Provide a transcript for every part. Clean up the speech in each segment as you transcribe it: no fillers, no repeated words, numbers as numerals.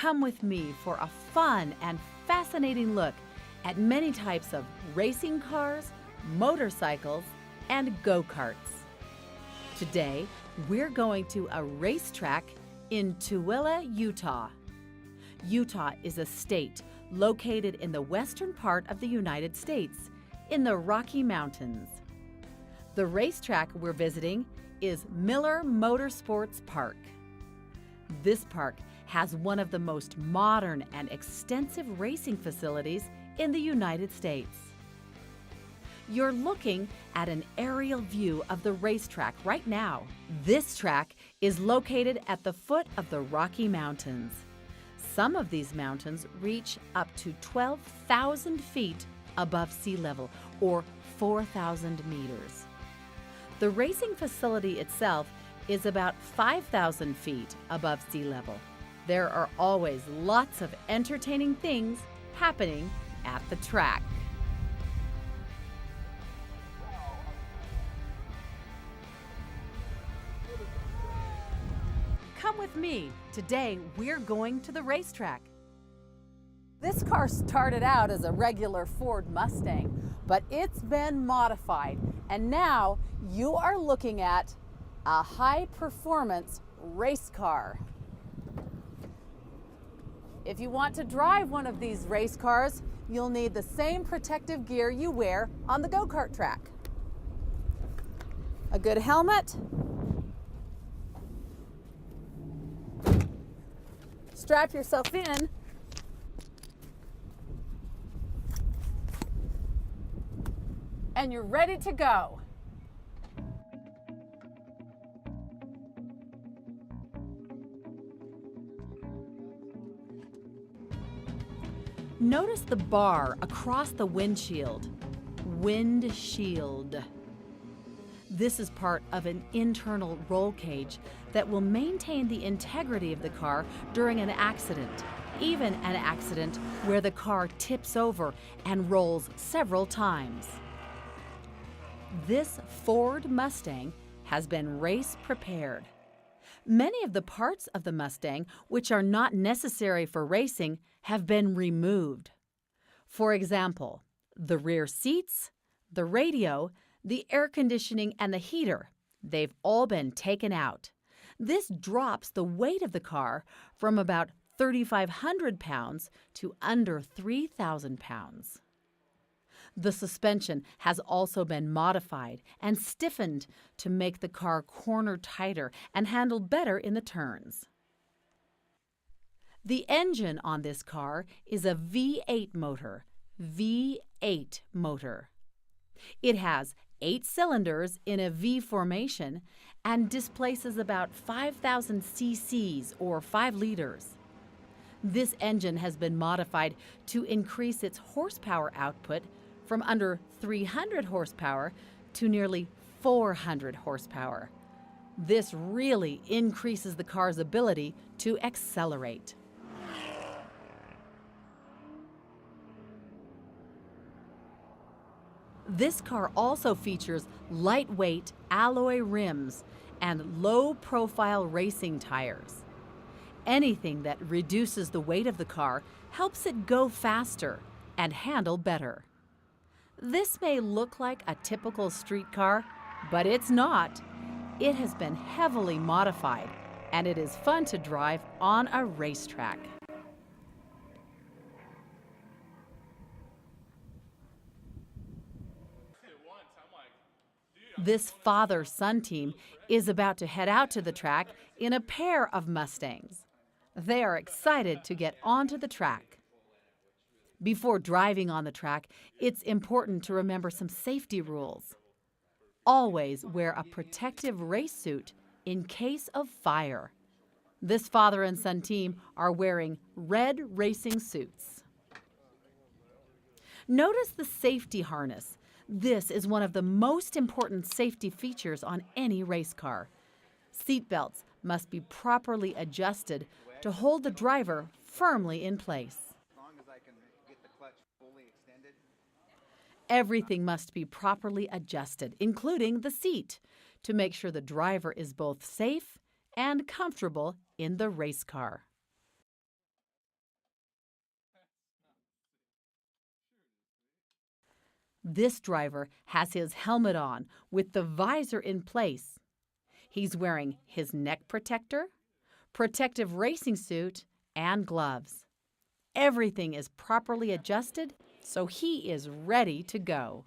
Come with me for a fun and fascinating look at many types of racing cars, motorcycles, and go-karts. Today, we're going to a racetrack in Tooele, Utah. Utah is a state located in the western part of the United States, in the Rocky Mountains. The racetrack we're visiting is Miller Motorsports Park. This park has one of the most modern and extensive racing facilities in the United States. You're looking at an aerial view of the racetrack right now. This track is located at the foot of the Rocky Mountains. Some of these mountains reach up to 12,000 feet above sea level, or 4,000 meters. The racing facility itself is about 5,000 feet above sea level. There are always lots of entertaining things happening at the track. Come with me. Today, we're going to the racetrack. This car started out as a regular Ford Mustang, but it's been modified, and now you are looking at a high-performance race car. If you want to drive one of these race cars, you'll need the same protective gear you wear on the go-kart track. A good helmet, strap yourself in, and you're ready to go. Notice the bar across the windshield. Windshield. This is part of an internal roll cage that will maintain the integrity of the car during an accident, even an accident where the car tips over and rolls several times. This Ford Mustang has been race prepared. Many of the parts of the Mustang which are not necessary for racing have been removed. For example, the rear seats, the radio, the air conditioning, and the heater, they've all been taken out. This drops the weight of the car from about 3,500 pounds to under 3,000 pounds. The suspension has also been modified and stiffened to make the car corner tighter and handle better in the turns. The engine on this car is a V8 motor. V8 motor. It has 8 cylinders in a V formation and displaces about 5,000 cc's or 5 liters. This engine has been modified to increase its horsepower output from under 300 horsepower to nearly 400 horsepower. This really increases the car's ability to accelerate. This car also features lightweight alloy rims and low-profile racing tires. Anything that reduces the weight of the car helps it go faster and handle better. This may look like a typical street car, but it's not. It has been heavily modified, and it is fun to drive on a racetrack. This father-son team is about to head out to the track in a pair of Mustangs. They are excited to get onto the track. Before driving on the track, it's important to remember some safety rules. Always wear a protective race suit in case of fire. This father and son team are wearing red racing suits. Notice the safety harness. This is one of the most important safety features on any race car. Seat belts must be properly adjusted to hold the driver firmly in place. Everything must be properly adjusted, including the seat, to make sure the driver is both safe and comfortable in the race car. This driver has his helmet on with the visor in place. He's wearing his neck protector, protective racing suit, and gloves. Everything is properly adjusted, so he is ready to go.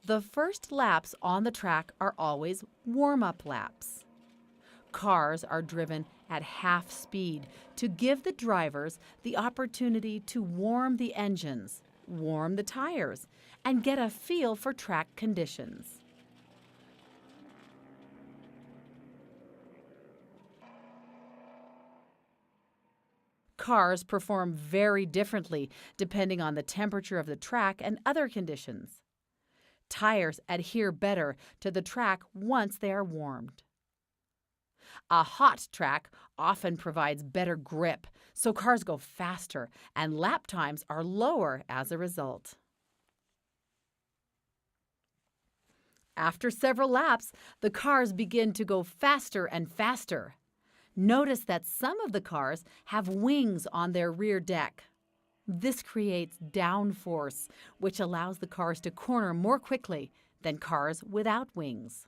The first laps on the track are always warm-up laps. Cars are driven at half speed to give the drivers the opportunity to warm the engines, warm the tires, and get a feel for track conditions. Cars perform very differently depending on the temperature of the track and other conditions. Tires adhere better to the track once they are warmed. A hot track often provides better grip, so cars go faster and lap times are lower as a result. After several laps, the cars begin to go faster and faster. Notice that some of the cars have wings on their rear deck. This creates downforce, which allows the cars to corner more quickly than cars without wings.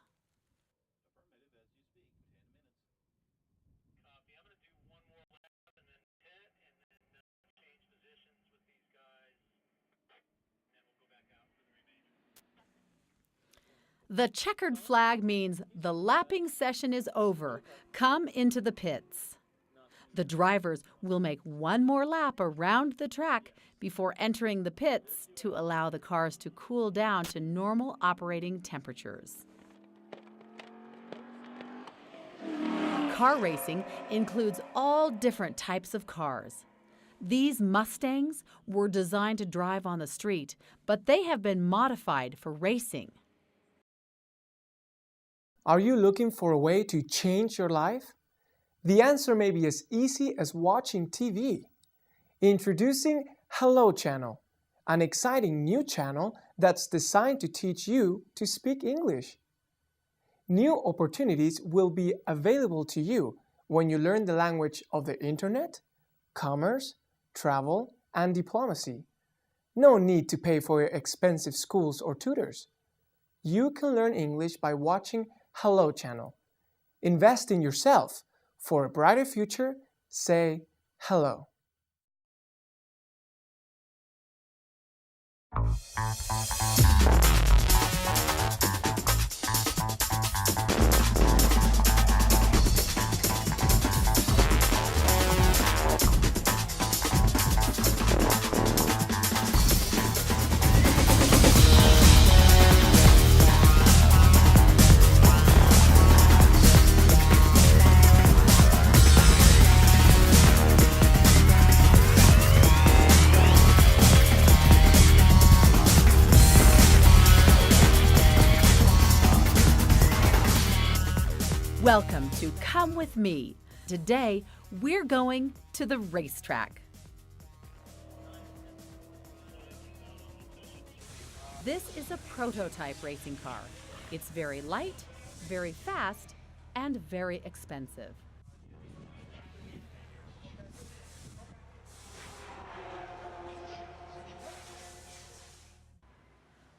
The checkered flag means the lapping session is over. Come into the pits. The drivers will make one more lap around the track before entering the pits to allow the cars to cool down to normal operating temperatures. Car racing includes all different types of cars. These Mustangs were designed to drive on the street, but they have been modified for racing. Are you looking for a way to change your life? The answer may be as easy as watching TV. Introducing Hello Channel, an exciting new channel that's designed to teach you to speak English. New opportunities will be available to you when you learn the language of the internet, commerce, travel, and diplomacy. No need to pay for your expensive schools or tutors. You can learn English by watching Hello Channel. Invest in yourself. For a brighter future, say hello. Welcome to Come With Me. Today, we're going to the racetrack. This is a prototype racing car. It's very light, very fast, and very expensive.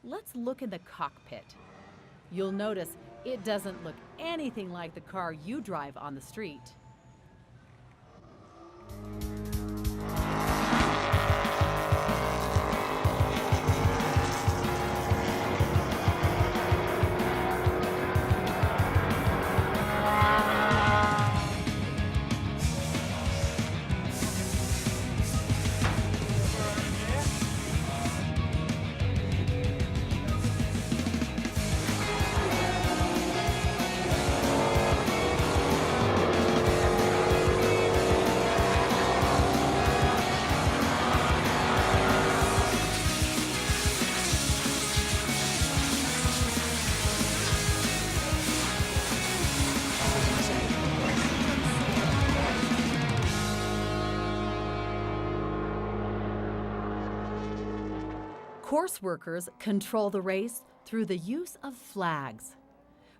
Let's look in the cockpit. You'll notice it doesn't look anything like the car you drive on the street. Course workers control the race through the use of flags.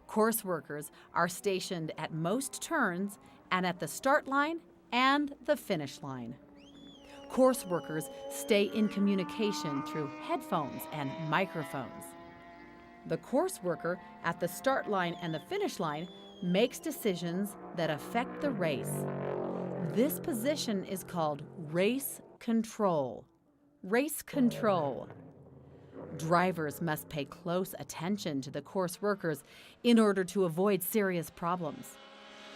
Course workers are stationed at most turns and at the start line and the finish line. Course workers stay in communication through headphones and microphones. The course worker at the start line and the finish line makes decisions that affect the race. This position is called race control. Race control. Drivers must pay close attention to the course workers in order to avoid serious problems.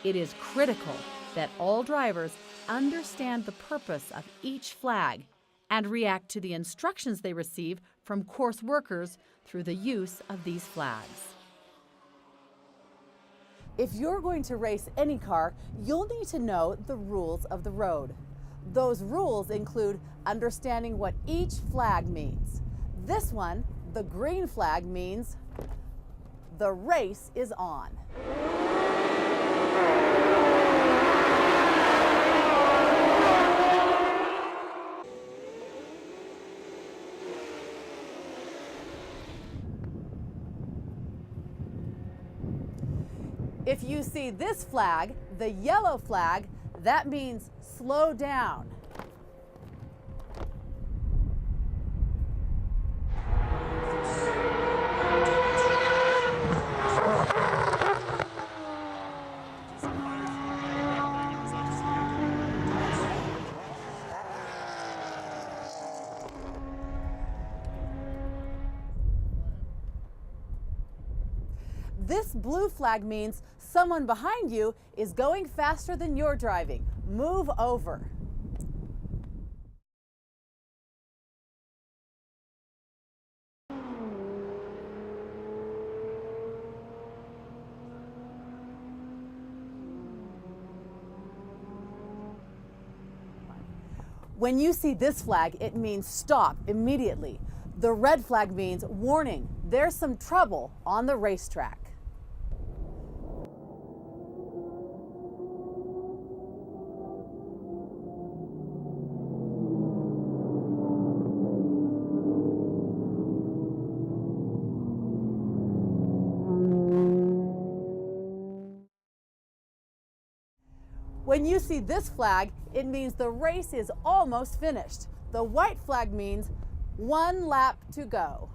It is critical that all drivers understand the purpose of each flag and react to the instructions they receive from course workers through the use of these flags. If you're going to race any car, you'll need to know the rules of the road. Those rules include understanding what each flag means. This one, the green flag, means the race is on. If you see this flag, the yellow flag, that means slow down. This blue flag means someone behind you is going faster than you're driving. Move over. When you see this flag, it means stop immediately. The red flag means warning, there's some trouble on the racetrack. When you see this flag, it means the race is almost finished. The white flag means 1 lap to go.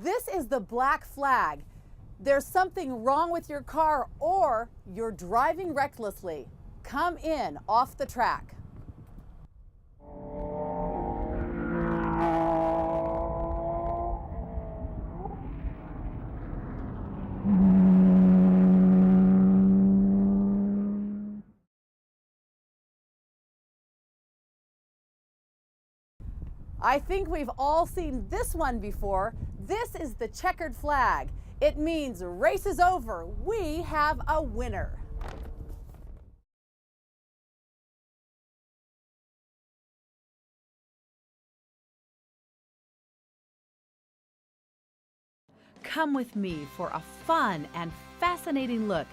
This is the black flag. There's something wrong with your car or you're driving recklessly. Come in off the track. I think we've all seen this one before. This is the checkered flag. It means race is over. We have a winner. Come with me for a fun and fascinating look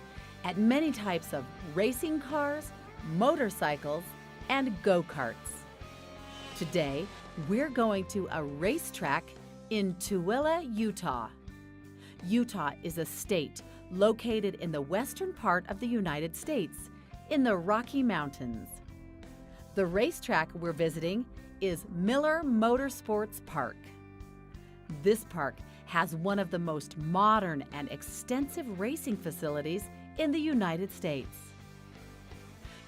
at many types of racing cars, motorcycles, and go-karts. Today, we're going to a racetrack in Tooele, Utah. Utah is a state located in the western part of the United States, in the Rocky Mountains. The racetrack we're visiting is Miller Motorsports Park. This park has one of the most modern and extensive racing facilities in the United States.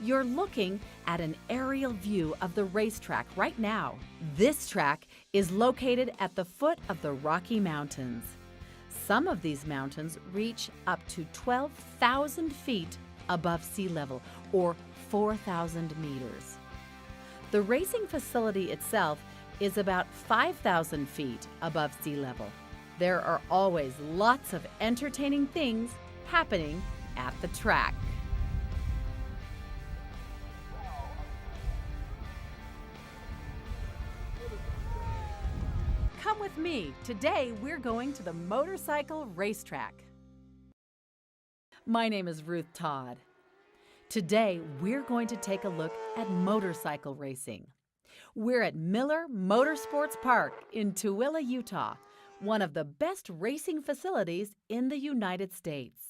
You're looking at an aerial view of the racetrack right now. This track is located at the foot of the Rocky Mountains. Some of these mountains reach up to 12,000 feet above sea level, or 4,000 meters. The racing facility itself is about 5,000 feet above sea level. There are always lots of entertaining things happening at the track. Come with me. Today we're going to the motorcycle racetrack. My name is Ruth Todd. Today we're going to take a look at motorcycle racing. We're at Miller Motorsports Park in Tooele, Utah, one of the best racing facilities in the United States.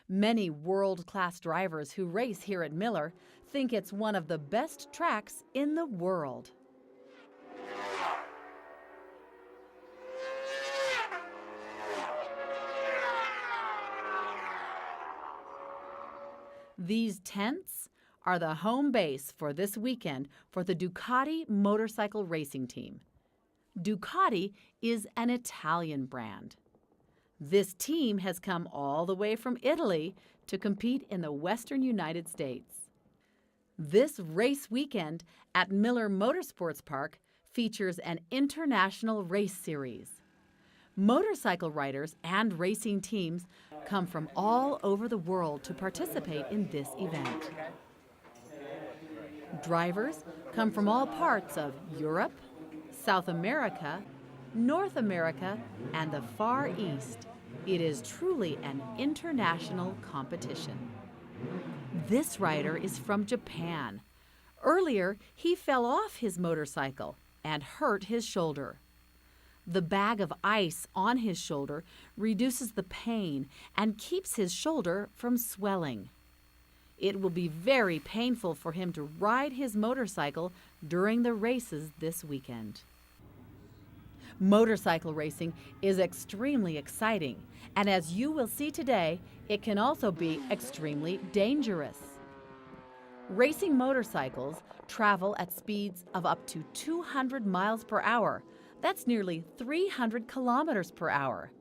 Many world-class drivers who race here at Miller think it's one of the best tracks in the world. These tents are the home base for this weekend for the Ducati motorcycle racing team. Ducati is an Italian brand. This team has come all the way from Italy to compete in the Western United States. This race weekend at Miller Motorsports Park features an international race series. Motorcycle riders and racing teams come from all over the world to participate in this event. Drivers come from all parts of Europe, South America, North America, and the Far East. It is truly an international competition. This rider is from Japan. Earlier, he fell off his motorcycle and hurt his shoulder. The bag of ice on his shoulder reduces the pain and keeps his shoulder from swelling. It will be very painful for him to ride his motorcycle during the races this weekend. Motorcycle racing is extremely exciting, and as you will see today, it can also be extremely dangerous. Racing motorcycles travel at speeds of up to 200 miles per hour. That's nearly 300 kilometers per hour.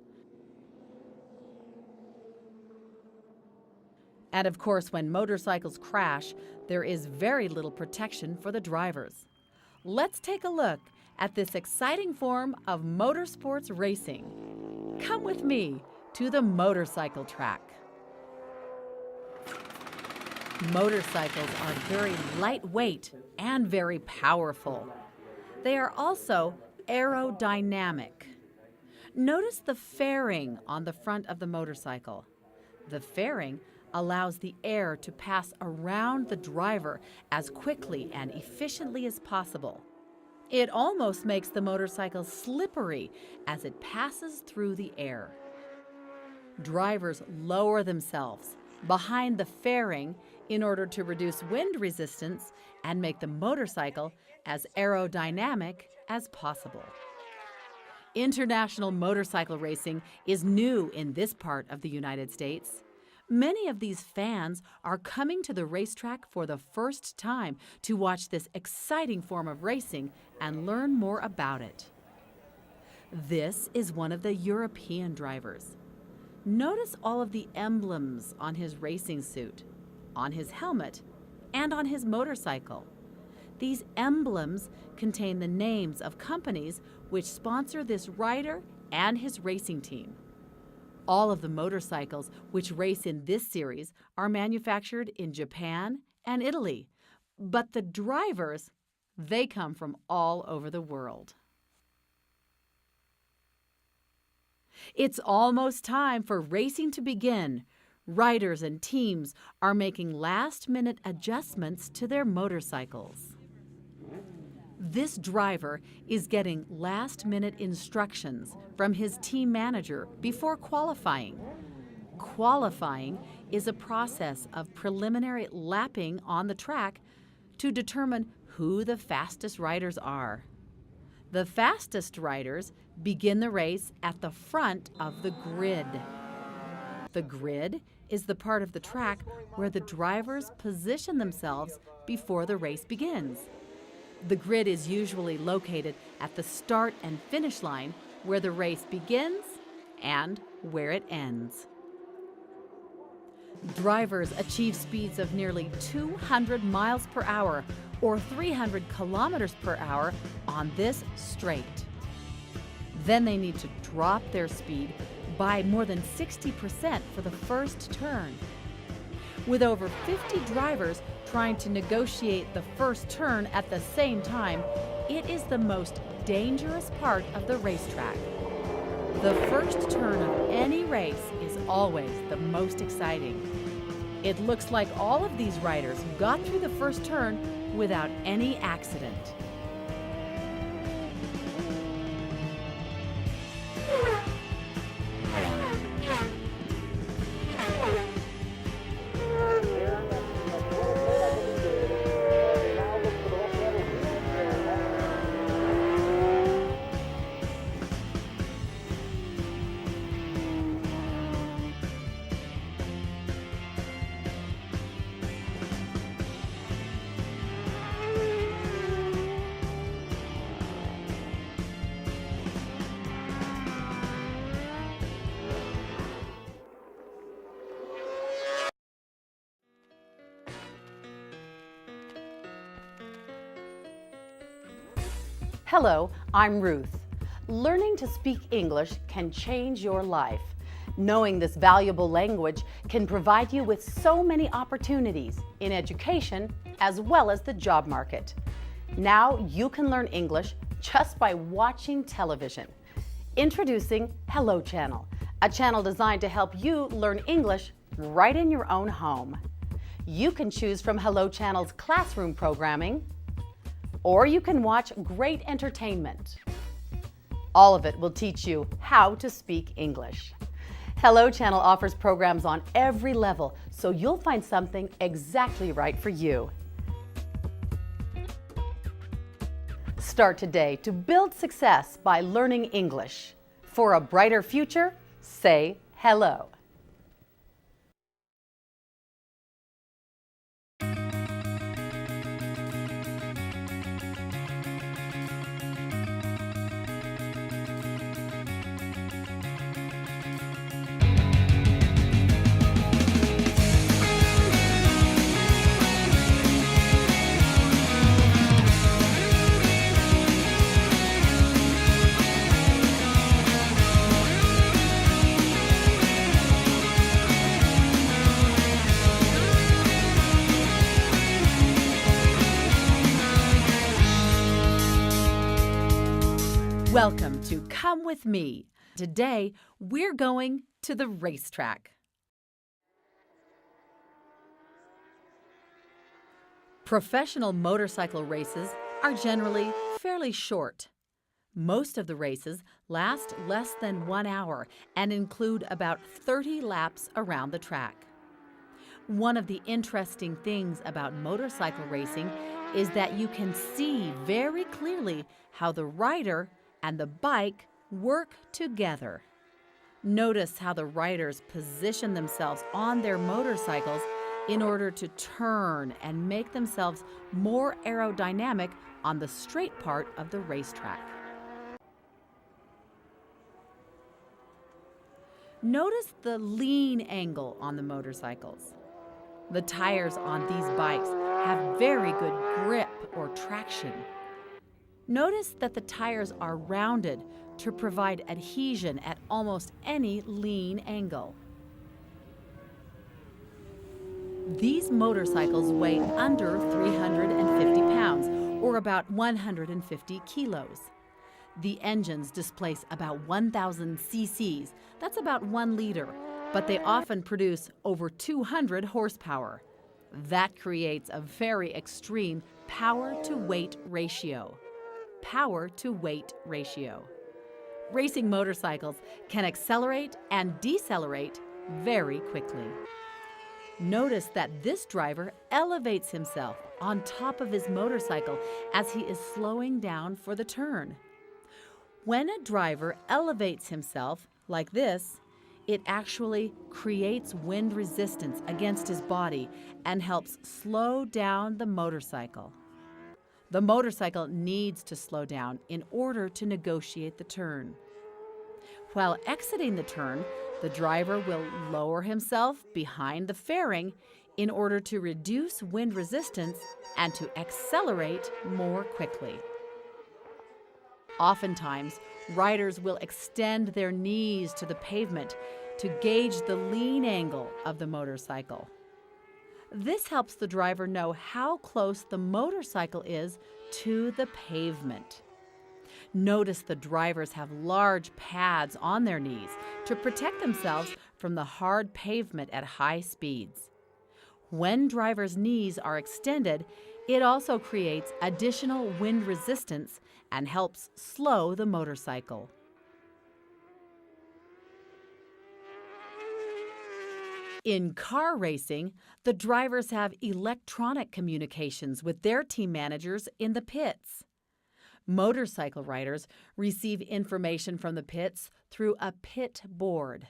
And of course, when motorcycles crash, there is very little protection for the drivers. Let's take a look at this exciting form of motorsports racing. Come with me to the motorcycle track. Motorcycles are very lightweight and very powerful. They are also aerodynamic. Notice the fairing on the front of the motorcycle. The fairing allows the air to pass around the driver as quickly and efficiently as possible. It almost makes the motorcycle slippery as it passes through the air. Drivers lower themselves behind the fairing in order to reduce wind resistance and make the motorcycle as aerodynamic as possible. International motorcycle racing is new in this part of the United States. Many of these fans are coming to the racetrack for the first time to watch this exciting form of racing and learn more about it. This is one of the European drivers. Notice all of the emblems on his racing suit, on his helmet, and on his motorcycle. These emblems contain the names of companies which sponsor this rider and his racing team. All of the motorcycles which race in this series are manufactured in Japan and Italy, but the drivers, they come from all over the world. It's almost time for racing to begin. Riders and teams are making last-minute adjustments to their motorcycles. This driver is getting last-minute instructions from his team manager before qualifying. Qualifying is a process of preliminary lapping on the track to determine who the fastest riders are. The fastest riders begin the race at the front of the grid. The grid is the part of the track where the drivers position themselves before the race begins. The grid is usually located at the start and finish line where the race begins and where it ends. Drivers achieve speeds of nearly 200 miles per hour or 300 kilometers per hour on this straight. Then they need to drop their speed by more than 60% for the first turn. With over 50 drivers trying to negotiate the first turn at the same time, it is the most dangerous part of the racetrack. The first turn of any race is always the most exciting. It looks like all of these riders got through the first turn without any accident. Hello, I'm Ruth. Learning to speak English can change your life. Knowing this valuable language can provide you with so many opportunities in education as well as the job market. Now you can learn English just by watching television. Introducing Hello Channel, a channel designed to help you learn English right in your own home. You can choose from Hello Channel's classroom programming, or you can watch great entertainment. All of it will teach you how to speak English. Hello Channel offers programs on every level, so you'll find something exactly right for you. Start today to build success by learning English. For a brighter future, say hello. Welcome to Come With Me. Today, we're going to the racetrack. Professional motorcycle races are generally fairly short. Most of the races last less than 1 hour and include about 30 laps around the track. One of the interesting things about motorcycle racing is that you can see very clearly how the rider and the bike work together. Notice how the riders position themselves on their motorcycles in order to turn and make themselves more aerodynamic on the straight part of the racetrack. Notice the lean angle on the motorcycles. The tires on these bikes have very good grip or traction. Notice that the tires are rounded to provide adhesion at almost any lean angle. These motorcycles weigh under 350 pounds, or about 150 kilos. The engines displace about 1,000 cc's, that's about 1 liter, but they often produce over 200 horsepower. That creates a very extreme power-to-weight ratio. Power-to-weight ratio. Racing motorcycles can accelerate and decelerate very quickly. Notice that this driver elevates himself on top of his motorcycle as he is slowing down for the turn. When a driver elevates himself like this, it actually creates wind resistance against his body and helps slow down the motorcycle. The motorcycle needs to slow down in order to negotiate the turn. While exiting the turn, the driver will lower himself behind the fairing in order to reduce wind resistance and to accelerate more quickly. Oftentimes, riders will extend their knees to the pavement to gauge the lean angle of the motorcycle. This helps the driver know how close the motorcycle is to the pavement. Notice the drivers have large pads on their knees to protect themselves from the hard pavement at high speeds. When drivers' knees are extended, it also creates additional wind resistance and helps slow the motorcycle. In car racing, the drivers have electronic communications with their team managers in the pits. Motorcycle riders receive information from the pits through a pit board.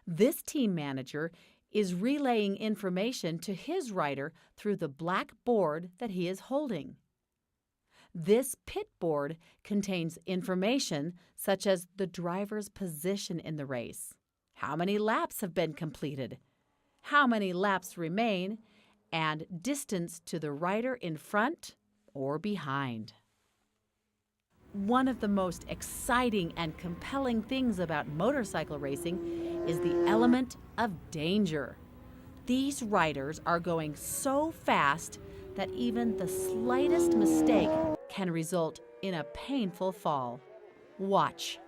This team manager is relaying information to his rider through the black board that he is holding. This pit board contains information such as the driver's position in the race, how many laps have been completed, how many laps remain, and distance to the rider in front or behind. One of the most exciting and compelling things about motorcycle racing is the element of danger. These riders are going so fast that even the slightest mistake can result in a painful fall. Watch.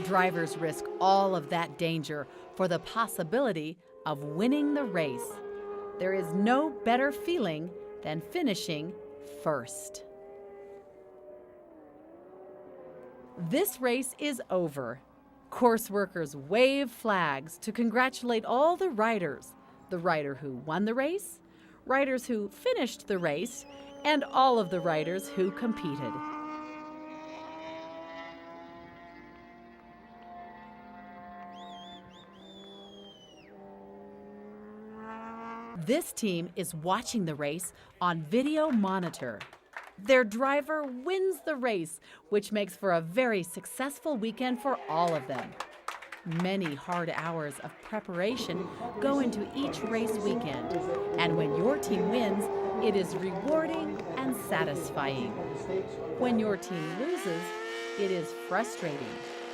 Drivers risk all of that danger for the possibility of winning the race. There is no better feeling than finishing first. This race is over. Course workers wave flags to congratulate all the riders, the rider who won the race, riders who finished the race, and all of the riders who competed. This team is watching the race on video monitor. Their driver wins the race, which makes for a very successful weekend for all of them. Many hard hours of preparation go into each race weekend, and when your team wins, it is rewarding and satisfying. When your team loses, it is frustrating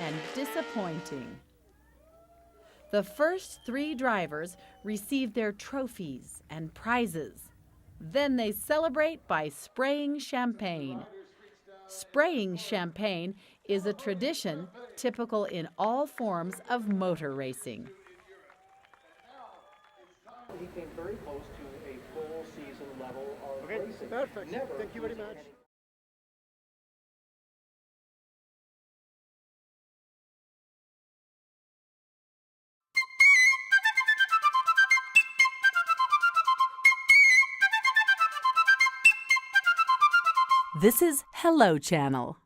and disappointing. The first 3 drivers receive their trophies and prizes. Then they celebrate by spraying champagne. Spraying champagne is a tradition typical in all forms of motor racing. He came very close to a full season level of racing. Perfect. Thank you very much. This is Hello Channel.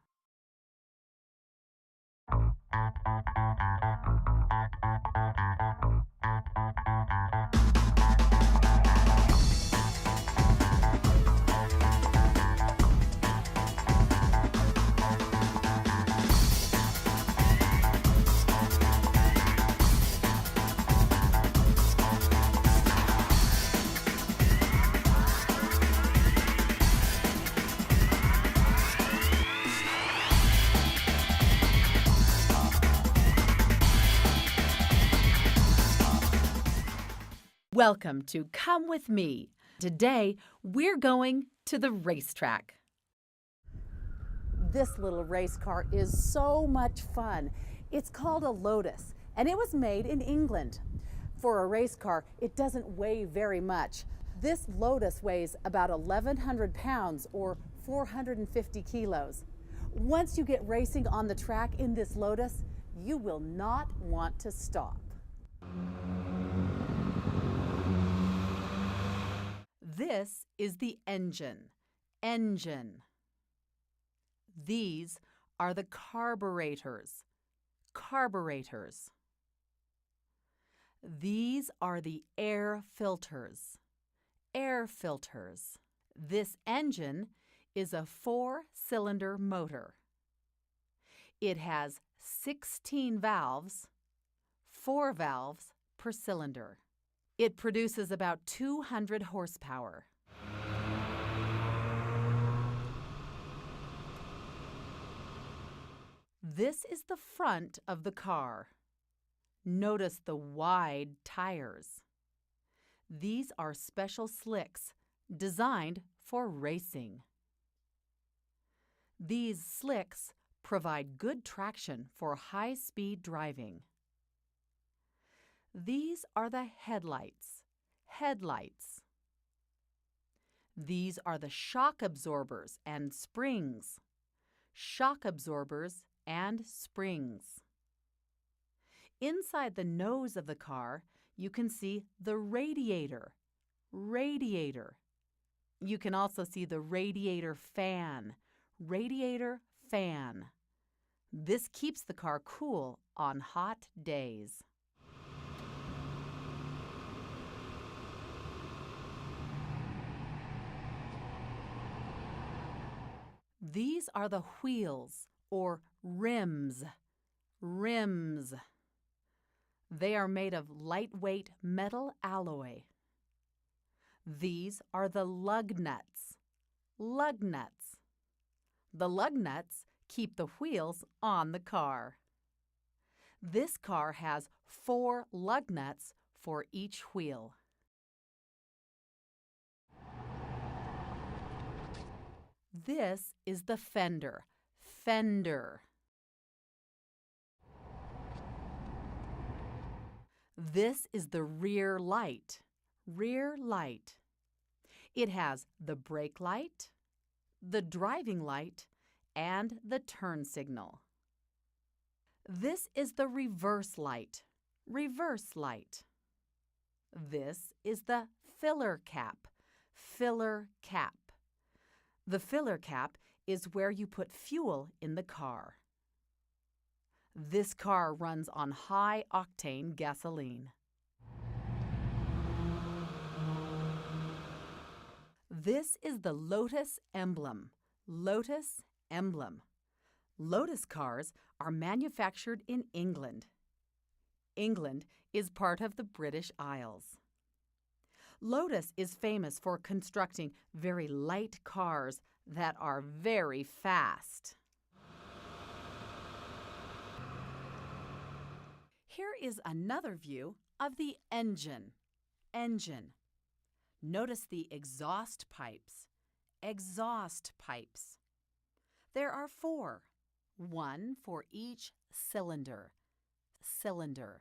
Welcome to Come With Me. Today, we're going to the racetrack. This little race car is so much fun. It's called a Lotus, and it was made in England. For a race car, it doesn't weigh very much. This Lotus weighs about 1,100 pounds or 450 kilos. Once you get racing on the track in this Lotus, you will not want to stop. This is the engine. These are the carburetors. These are the air filters. This engine is a 4-cylinder motor. It has 16 valves, 4 valves per cylinder. It produces about 200 horsepower. This is the front of the car. Notice the wide tires. These are special slicks designed for racing. These slicks provide good traction for high-speed driving. These are the headlights. These are the shock absorbers and springs. Inside the nose of the car, you can see the radiator. Radiator. You can also see the radiator fan. Radiator fan. This keeps the car cool on hot days. These are the wheels, or rims. Rims. They are made of lightweight metal alloy. These are the lug nuts. Lug nuts. The lug nuts keep the wheels on the car. This car has 4 lug nuts for each wheel. This is the fender. Fender. This is the rear light. Rear light. It has the brake light, the driving light, and the turn signal. This is the reverse light. Reverse light. This is the filler cap. Filler cap. The filler cap is where you put fuel in the car. This car runs on high-octane gasoline. This is the Lotus emblem. Lotus emblem. Lotus cars are manufactured in England. England is part of the British Isles. Lotus is famous for constructing very light cars that are very fast. Here is another view of the engine. Engine. Notice the exhaust pipes. Exhaust pipes. There are 4, 1 for each cylinder. Cylinder.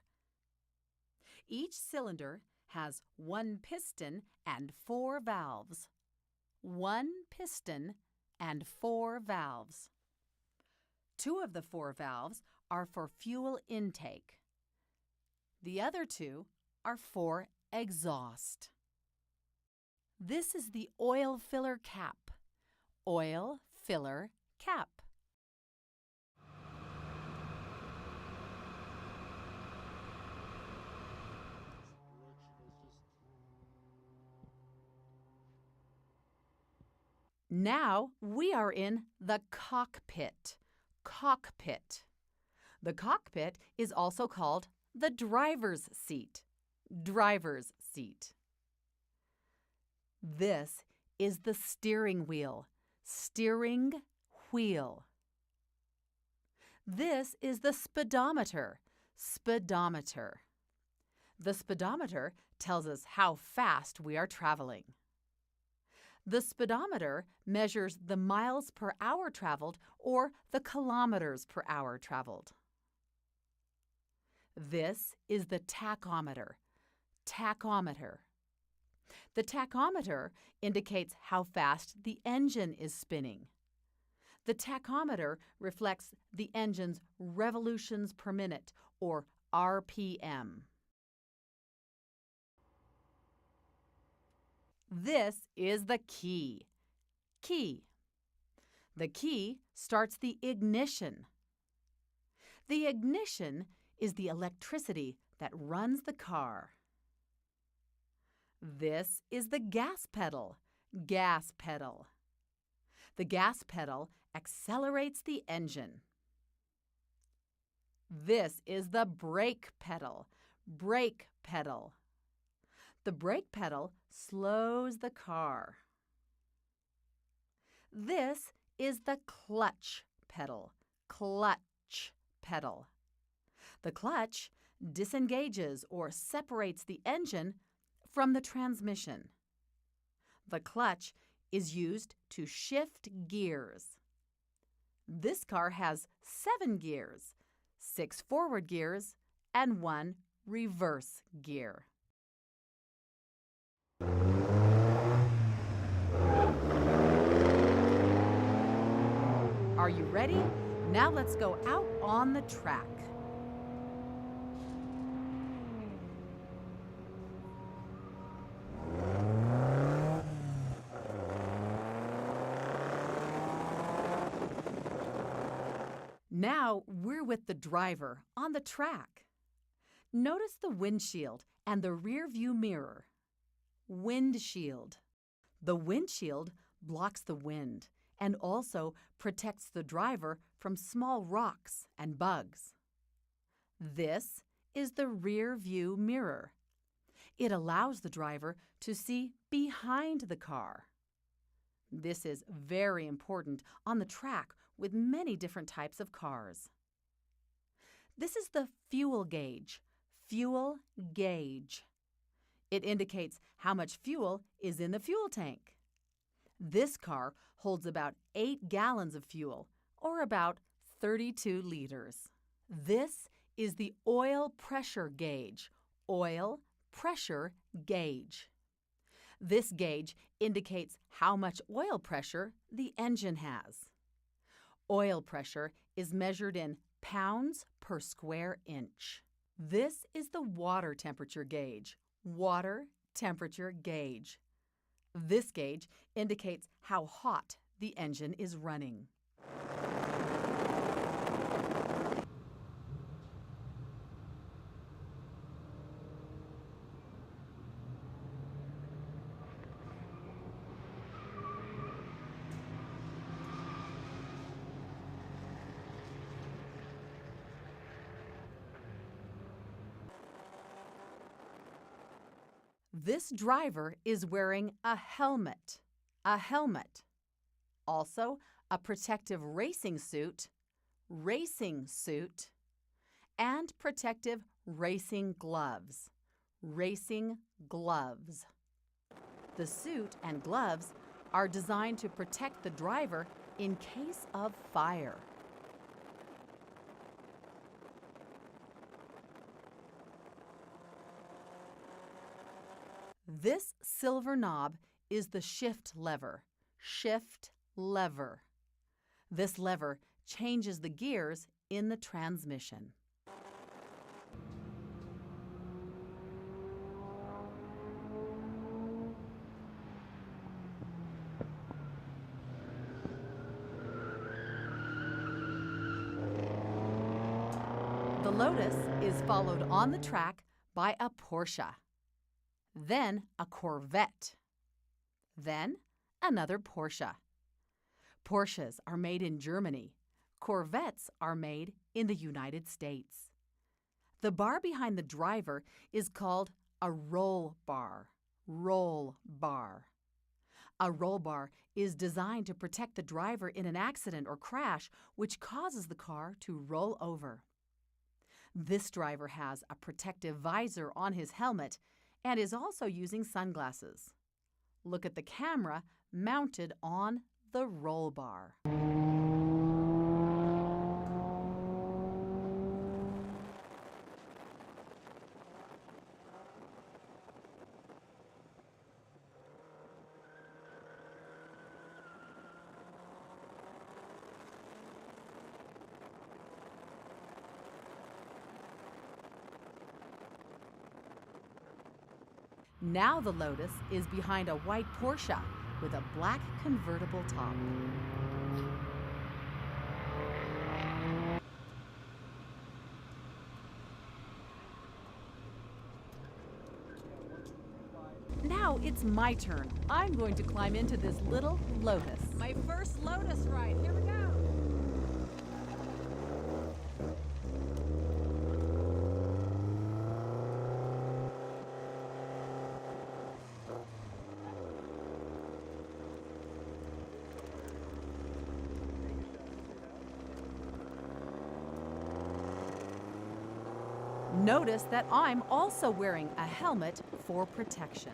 Each cylinder has 1 piston and 4 valves. 1 piston and 4 valves. 2 of the 4 valves are for fuel intake. The other 2 are for exhaust. This is the oil filler cap. Oil filler cap. Now we are in the cockpit. Cockpit. The cockpit is also called the driver's seat. Driver's seat. This is the steering wheel. Steering wheel. This is the speedometer. Speedometer. The speedometer tells us how fast we are traveling. The speedometer measures the miles per hour traveled or the kilometers per hour traveled. This is the tachometer. Tachometer. The tachometer indicates how fast the engine is spinning. The tachometer reflects the engine's revolutions per minute, or RPM. This is the key. Key. The key starts the ignition. The ignition is the electricity that runs the car. This is the gas pedal. Gas pedal. The gas pedal accelerates the engine. This is the brake pedal. Brake pedal. The brake pedal slows the car. This is the clutch pedal. Clutch pedal. The clutch disengages or separates the engine from the transmission. The clutch is used to shift gears. This car has 7 gears, 6 forward gears, and 1 reverse gear. Are you ready? Now let's go out on the track. Now we're with the driver on the track. Notice the windshield and the rear view mirror. Windshield. The windshield blocks the wind and also protects the driver from small rocks and bugs. This is the rear view mirror. It allows the driver to see behind the car. This is very important on the track with many different types of cars. This is the fuel gauge. Fuel gauge. It indicates how much fuel is in the fuel tank. This car holds about 8 gallons of fuel, or about 32 liters. This is the oil pressure gauge. Oil pressure gauge. This gauge indicates how much oil pressure the engine has. Oil pressure is measured in pounds per square inch. This is the water temperature gauge. Water temperature gauge. This gauge indicates how hot the engine is running. This driver is wearing a helmet. A helmet. Also, a protective racing suit, and protective racing gloves, racing gloves. The suit and gloves are designed to protect the driver in case of fire. This silver knob is the shift lever. Shift lever. This lever changes the gears in the transmission. The Lotus is followed on the track by a Porsche. Then a Corvette, then another Porsche. Porsches are made in Germany. Corvettes are made in the United States. The bar behind the driver is called a roll bar. Roll bar. A roll bar is designed to protect the driver in an accident or crash which causes the car to roll over. This driver has a protective visor on his helmet and is also using sunglasses. Look at the camera mounted on the roll bar. Now the Lotus is behind a white Porsche with a black convertible top. Now it's my turn. I'm going to climb into this little Lotus. My first Lotus ride. Here we go. Notice that I'm also wearing a helmet for protection.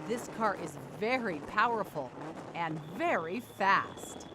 This car is very powerful and very fast.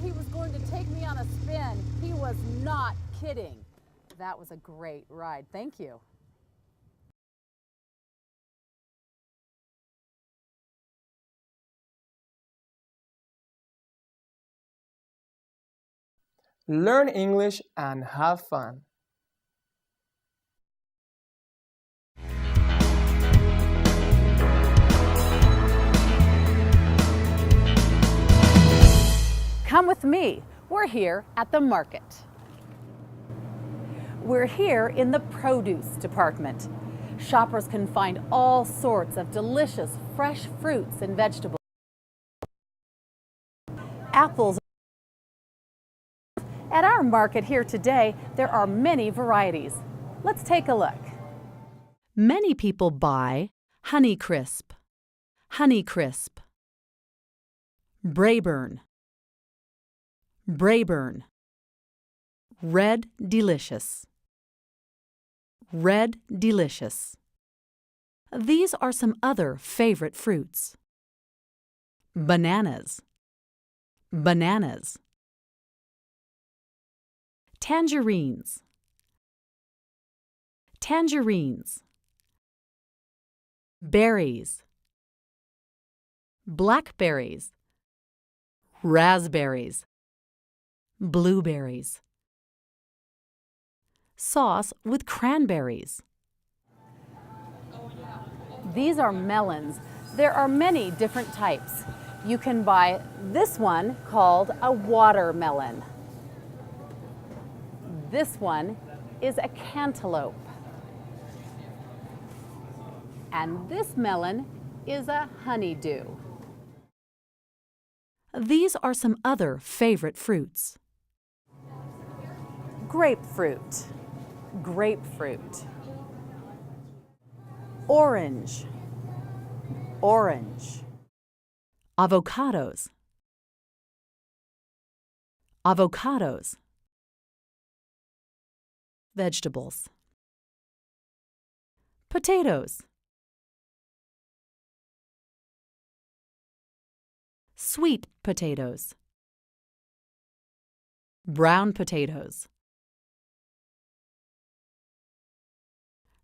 He was going to take me on a spin. He was not kidding. That was a great ride. Thank you. Learn English and have fun. Come with me. We're here at the market. We're here in the produce department. Shoppers can find all sorts of delicious fresh fruits and vegetables. Apples. At our market here today, there are many varieties. Let's take a look. Many people buy Honeycrisp, Honeycrisp, Braeburn, Braeburn, Red Delicious, Red Delicious. These are some other favorite fruits. Bananas, bananas. Tangerines, tangerines. Berries, blackberries, raspberries, blueberries. Sauce with cranberries. These are melons. There are many different types. You can buy this one called a watermelon. This one is a cantaloupe. And this melon is a honeydew. These are some other favorite fruits. Grapefruit, grapefruit. Orange, orange. Avocados, avocados. Vegetables. Potatoes. Sweet potatoes. Brown potatoes.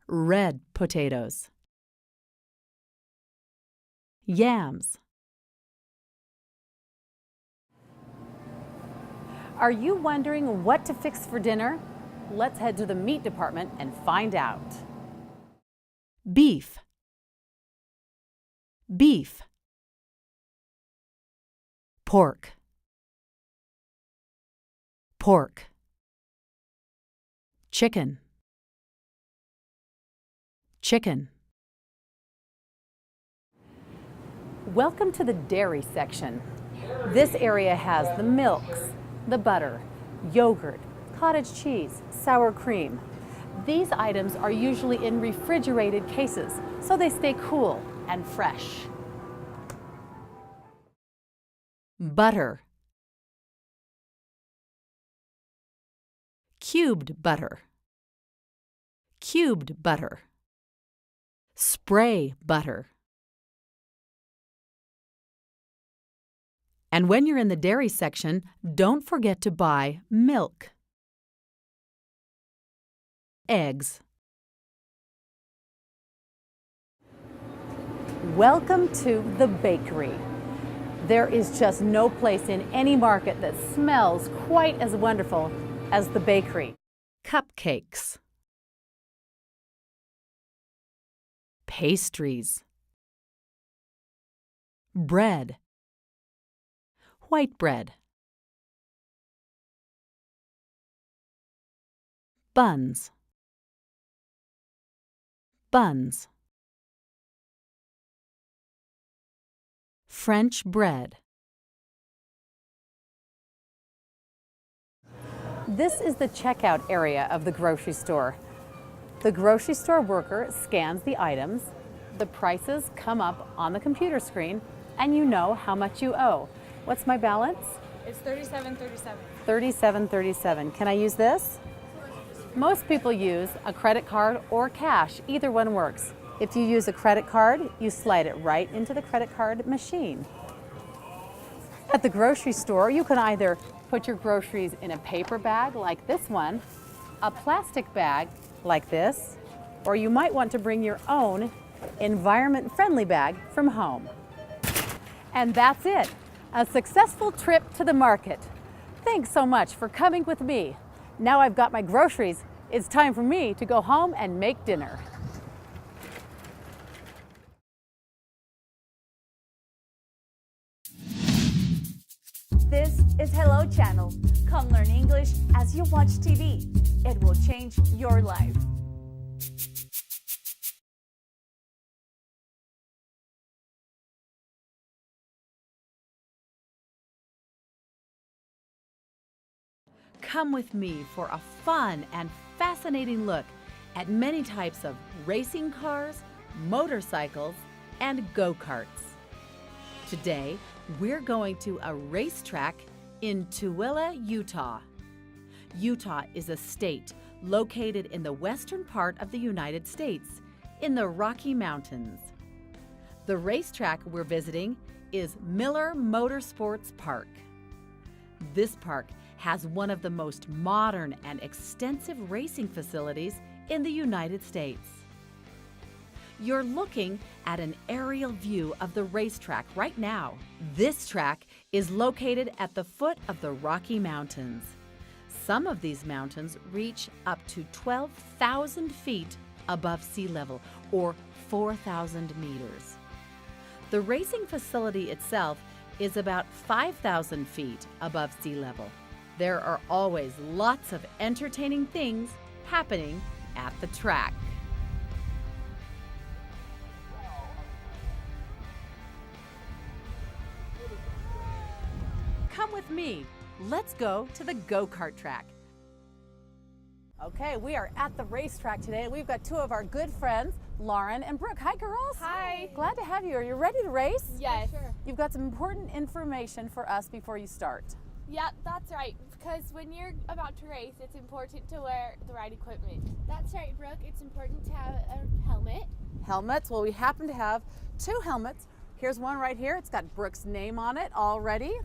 Red potatoes. Yams. Are you wondering what to fix for dinner? Let's head to the meat department and find out. Beef, beef. Pork, pork. Chicken, chicken. Welcome to the dairy section. This area has the milks, the butter, yogurt, cottage cheese, sour cream. These items are usually in refrigerated cases, so they stay cool and fresh. Butter, cubed butter, cubed butter. Spray butter. And when you're in the dairy section, don't forget to buy milk. Eggs. Welcome to the bakery. There is just no place in any market that smells quite as wonderful as the bakery. Cupcakes. Pastries. Bread. White bread. buns, buns. French bread. This is the checkout area of the grocery store. The grocery store worker scans the items, the prices come up on the computer screen, and you know how much you owe. What's my balance? It's $37.37. $37.37. Can I use this? Most people use a credit card or cash. Either one works. If you use a credit card, you slide it right into the credit card machine. At the grocery store, you can either put your groceries in a paper bag like this one, a plastic bag like this, or you might want to bring your own environment-friendly bag from home. And that's it, a successful trip to the market. Thanks so much for coming with me. Now I've got my groceries, it's time for me to go home and make dinner. This is Hello Channel. Come learn English as you watch TV. It will change your life. Come with me for a fun and fascinating look at many types of racing cars, motorcycles, and go-karts. Today, we're going to a racetrack in Tooele, Utah. Utah is a state located in the western part of the United States, in the Rocky Mountains. The racetrack we're visiting is Miller Motorsports Park. This park has one of the most modern and extensive racing facilities in the United States. You're looking at an aerial view of the racetrack right now. This track is located at the foot of the Rocky Mountains. Some of these mountains reach up to 12,000 feet above sea level, or 4,000 meters. The racing facility itself is about 5,000 feet above sea level. There are always lots of entertaining things happening at the track. Come with me. Let's go to the go-kart track. Okay, we are at the racetrack today, and we've got two of our good friends, Lauren and Brooke. Hi, girls. Hi. Glad to have you. Are you ready to race? Yes. Sure. You've got some important information for us before you start. Yep, that's right. Because when you're about to race, it's important to wear the right equipment. That's right, Brooke. It's important to have a helmet. Helmets. Well, we happen to have two helmets. Here's one right here. It's got Brooke's name on it already.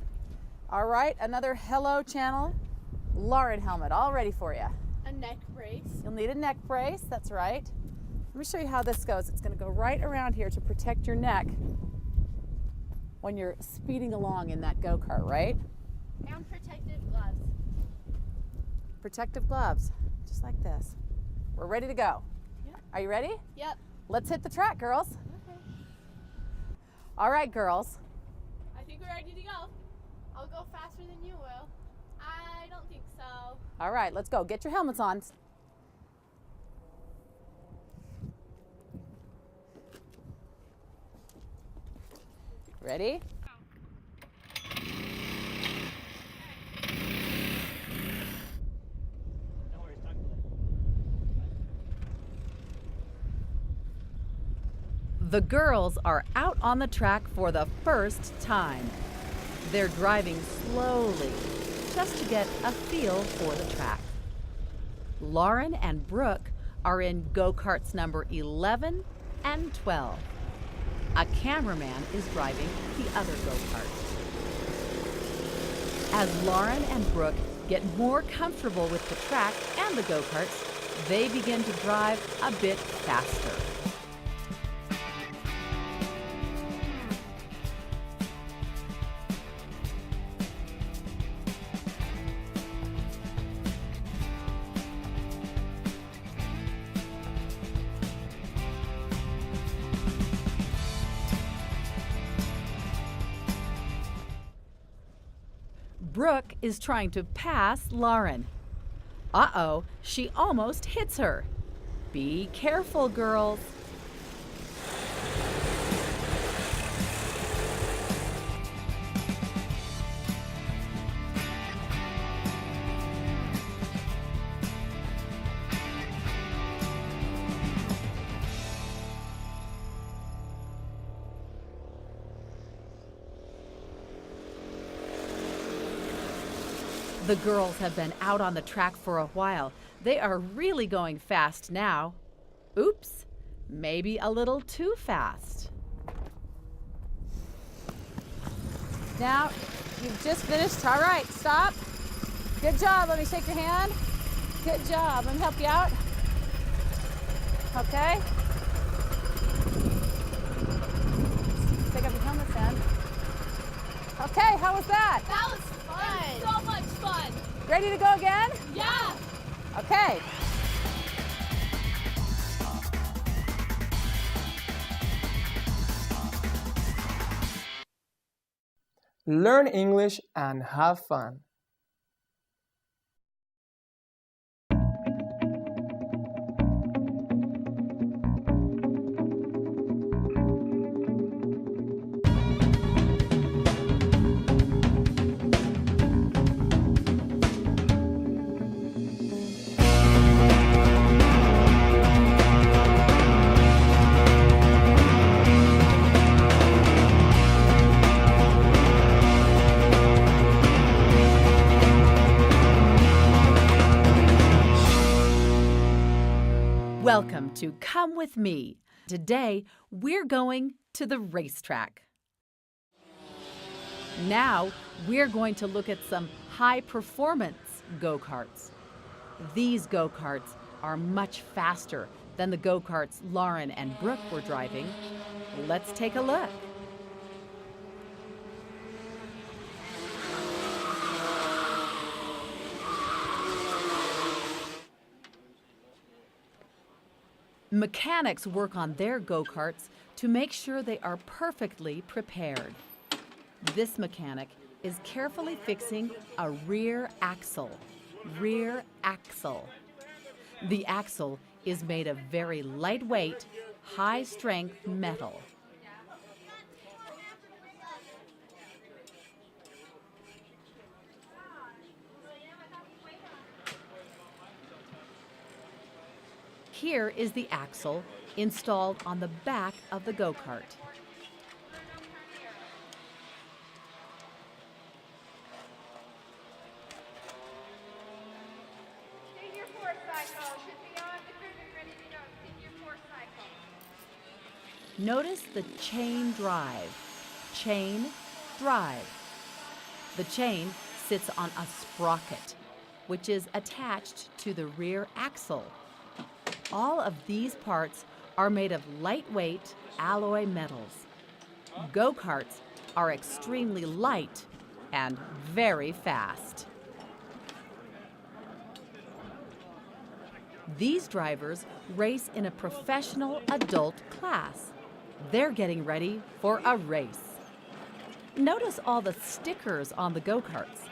All right, another Hello Channel Lauren helmet all ready for you. A neck brace. You'll need a neck brace, that's right. Let me show you how this goes. It's going to go right around here to protect your neck when you're speeding along in that go-kart, right? And protective gloves. Protective gloves, just like this. We're ready to go. Yep. Are you ready? Yep. Let's hit the track, girls. Okay. All right, girls. I think we're ready to go. I'll go faster than you will. I don't think so. All right, let's go. Get your helmets on. Ready? The girls are out on the track for the first time. They're driving slowly, just to get a feel for the track. Lauren and Brooke are in go-karts number 11 and 12. A cameraman is driving the other go-kart. As Lauren and Brooke get more comfortable with the track and the go-karts, they begin to drive a bit faster. Brooke is trying to pass Lauren. Uh-oh, she almost hits her. Be careful, girls. The girls have been out on the track for a while. They are really going fast now. Oops, maybe a little too fast. Now, you've just finished. All right, stop. Good job. Let me shake your hand. Good job. Let me help you out. Okay. Pick up your helmets then. Okay, how was that? That was fun. So much fun. Ready to go again? Yeah. Okay. Learn English and have fun. Welcome to Come With Me. Today, we're going to the racetrack. Now, we're going to look at some high-performance go-karts. These go-karts are much faster than the go-karts Lauren and Brooke were driving. Let's take a look. Mechanics work on their go-karts to make sure they are perfectly prepared. This mechanic is carefully fixing a rear axle. Rear axle. The axle is made of very lightweight, high-strength metal. Here is the axle installed on the back of the go-kart. Senior fourth cycle should be on the group and ready to go. Senior fourth cycle. Notice the chain drive. Chain drive. The chain sits on a sprocket, which is attached to the rear axle. All of these parts are made of lightweight alloy metals. Go-karts are extremely light and very fast. These drivers race in a professional adult class. They're getting ready for a race. Notice all the stickers on the go-karts.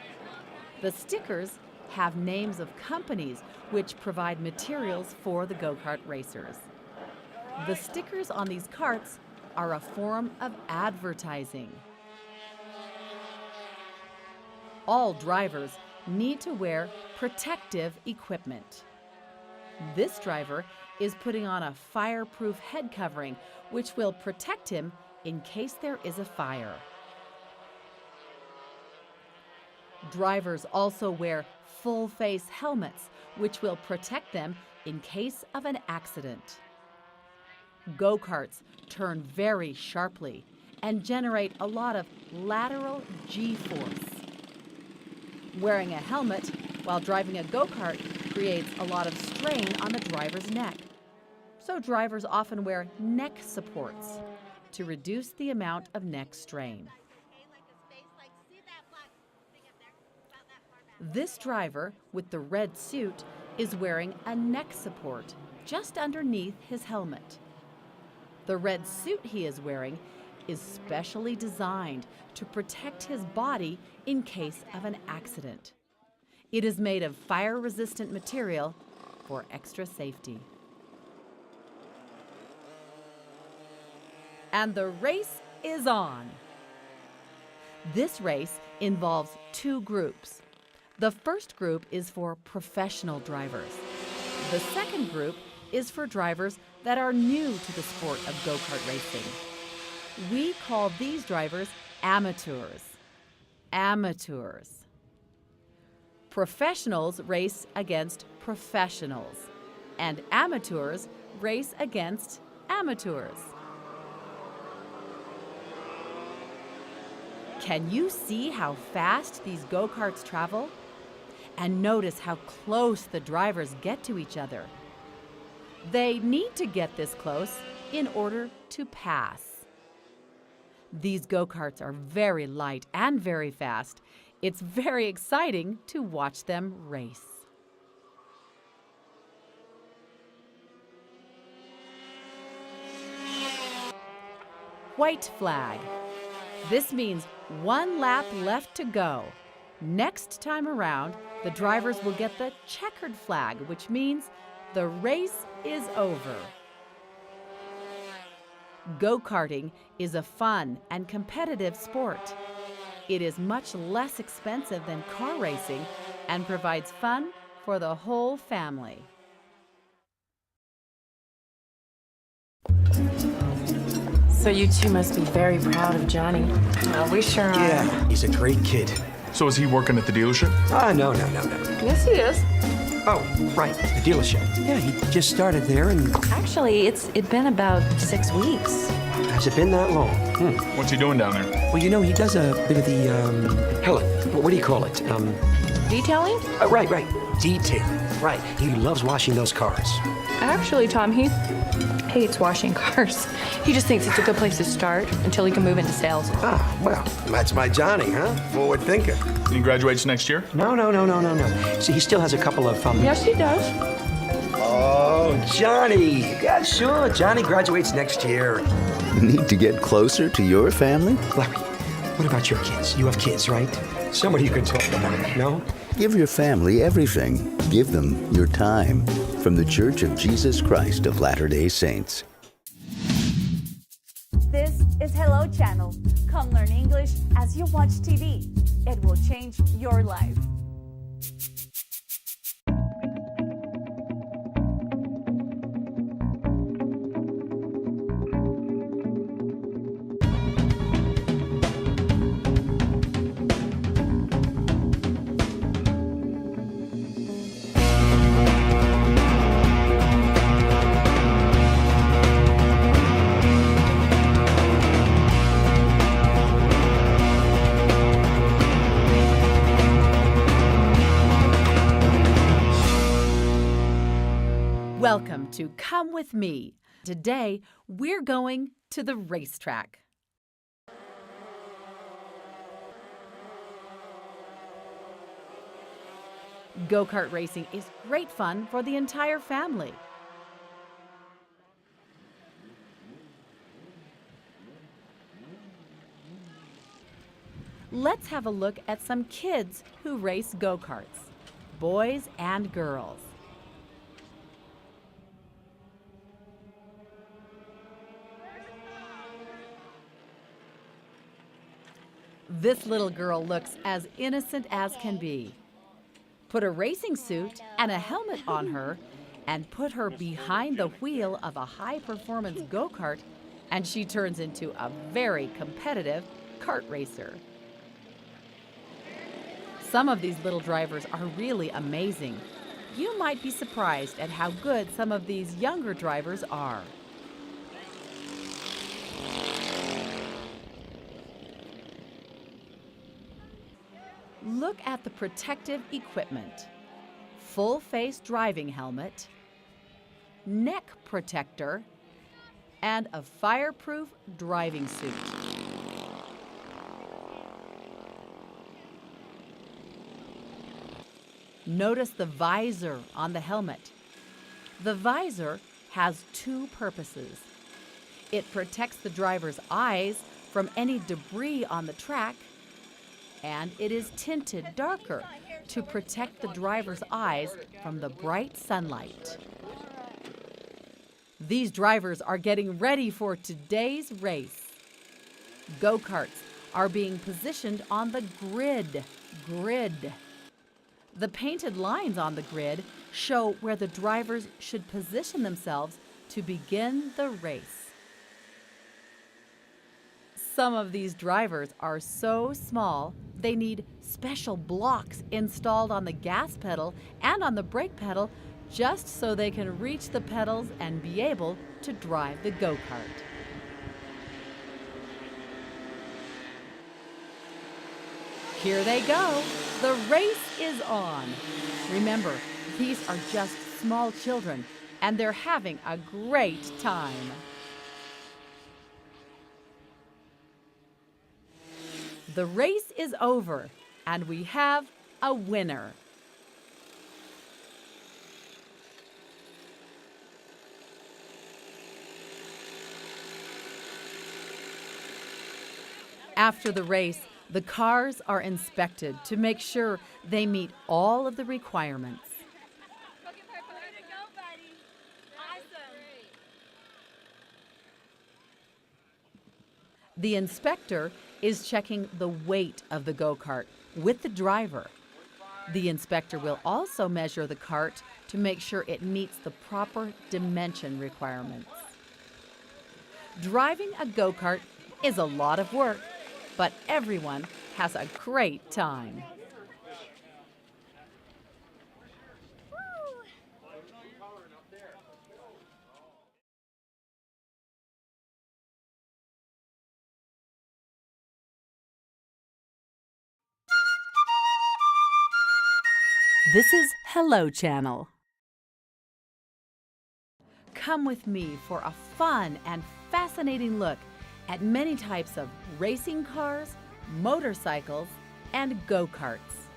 The stickers have names of companies which provide materials for the go-kart racers. The stickers on these carts are a form of advertising. All drivers need to wear protective equipment. This driver is putting on a fireproof head covering which will protect him in case there is a fire. Drivers also wear full-face helmets, which will protect them in case of an accident. Go-karts turn very sharply and generate a lot of lateral G-force. Wearing a helmet while driving a go-kart creates a lot of strain on the driver's neck. So drivers often wear neck supports to reduce the amount of neck strain. This driver with the red suit is wearing a neck support just underneath his helmet. The red suit he is wearing is specially designed to protect his body in case of an accident. It is made of fire-resistant material for extra safety. And the race is on. This race involves two groups. The first group is for professional drivers. The second group is for drivers that are new to the sport of go-kart racing. We call these drivers amateurs. Amateurs. Professionals race against professionals, and amateurs race against amateurs. Can you see how fast these go-karts travel? And notice how close the drivers get to each other. They need to get this close in order to pass. These go-karts are very light and very fast. It's very exciting to watch them race. White flag. This means one lap left to go. Next time around, the drivers will get the checkered flag, which means the race is over. Go-karting is a fun and competitive sport. It is much less expensive than car racing and provides fun for the whole family. So you two must be very proud of Johnny. Well, we sure are. Yeah, he's a great kid. So is he working at the dealership? No. Yes, he is. Oh, right, the dealership. Yeah, he just started there and... Actually, it's been about 6 weeks. Has it been that long? What's he doing down there? Well, you know, he does a bit of the, Helen, what do you call it? Detailing? Right. Detailing. Right. He loves washing those cars. Actually, Tom, he hates washing cars. He just thinks it's a good place to start until he can move into sales. Ah, well, that's my Johnny, huh? Forward thinker. He graduates next year? No. See, he still has a couple of, Yes, he does. Oh, Johnny. Yeah, sure. Johnny graduates next year. Need to get closer to your family? Larry, what about your kids? You have kids, right? Somebody you can talk about, no? Give your family everything. Give them your time. From the Church of Jesus Christ of Latter-day Saints. This is Hello Channel. Come learn English as you watch TV. It will change your life. Welcome to Come With Me. Today, we're going to the racetrack. Go-kart racing is great fun for the entire family. Let's have a look at some kids who race go-karts, boys and girls. This little girl looks as innocent as can be. Put a racing suit and a helmet on her and put her behind the wheel of a high-performance go-kart, and she turns into a very competitive kart racer. Some of these little drivers are really amazing. You might be surprised at how good some of these younger drivers are. Look at the protective equipment. Full-face driving helmet, neck protector, and a fireproof driving suit. Notice the visor on the helmet. The visor has two purposes. It protects the driver's eyes from any debris on the track, and it is tinted darker to protect the driver's eyes from the bright sunlight. These drivers are getting ready for today's race. Go-karts are being positioned on the grid. The painted lines on the grid show where the drivers should position themselves to begin the race. Some of these drivers are so small, they need special blocks installed on the gas pedal and on the brake pedal just so they can reach the pedals and be able to drive the go-kart. Here they go. The race is on. Remember, these are just small children, and they're having a great time. The race is over, and we have a winner. After the race, the cars are inspected to make sure they meet all of the requirements. The inspector is checking the weight of the go-kart with the driver. The inspector will also measure the cart to make sure it meets the proper dimension requirements. Driving a go-kart is a lot of work, but everyone has a great time. This is Hello Channel. Come with me for a fun and fascinating look at many types of racing cars, motorcycles, and go-karts.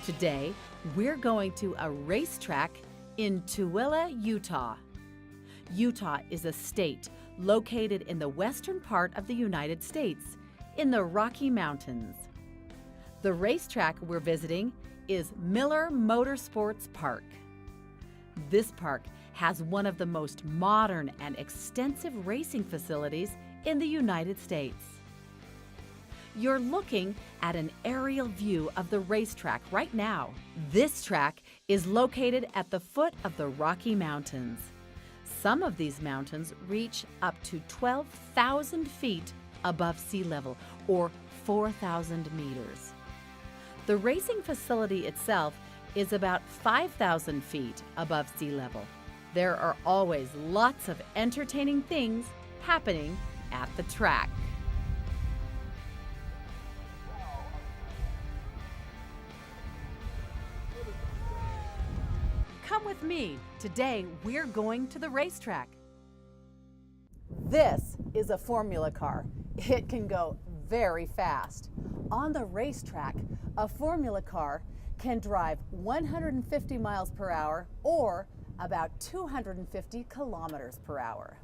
Today, we're going to a racetrack in Tooele, Utah. Utah is a state located in the western part of the United States, in the Rocky Mountains. The racetrack we're visiting is Miller Motorsports Park. This park has one of the most modern and extensive racing facilities in the United States. You're looking at an aerial view of the racetrack right now. This track is located at the foot of the Rocky Mountains. Some of these mountains reach up to 12,000 feet above sea level, or 4,000 meters. The racing facility itself is about 5,000 feet above sea level. There are always lots of entertaining things happening at the track. Come with me. Today we're going to the racetrack. This is a formula car. It can go very fast. On the racetrack, a formula car can drive 150 miles per hour or about 250 kilometers per hour.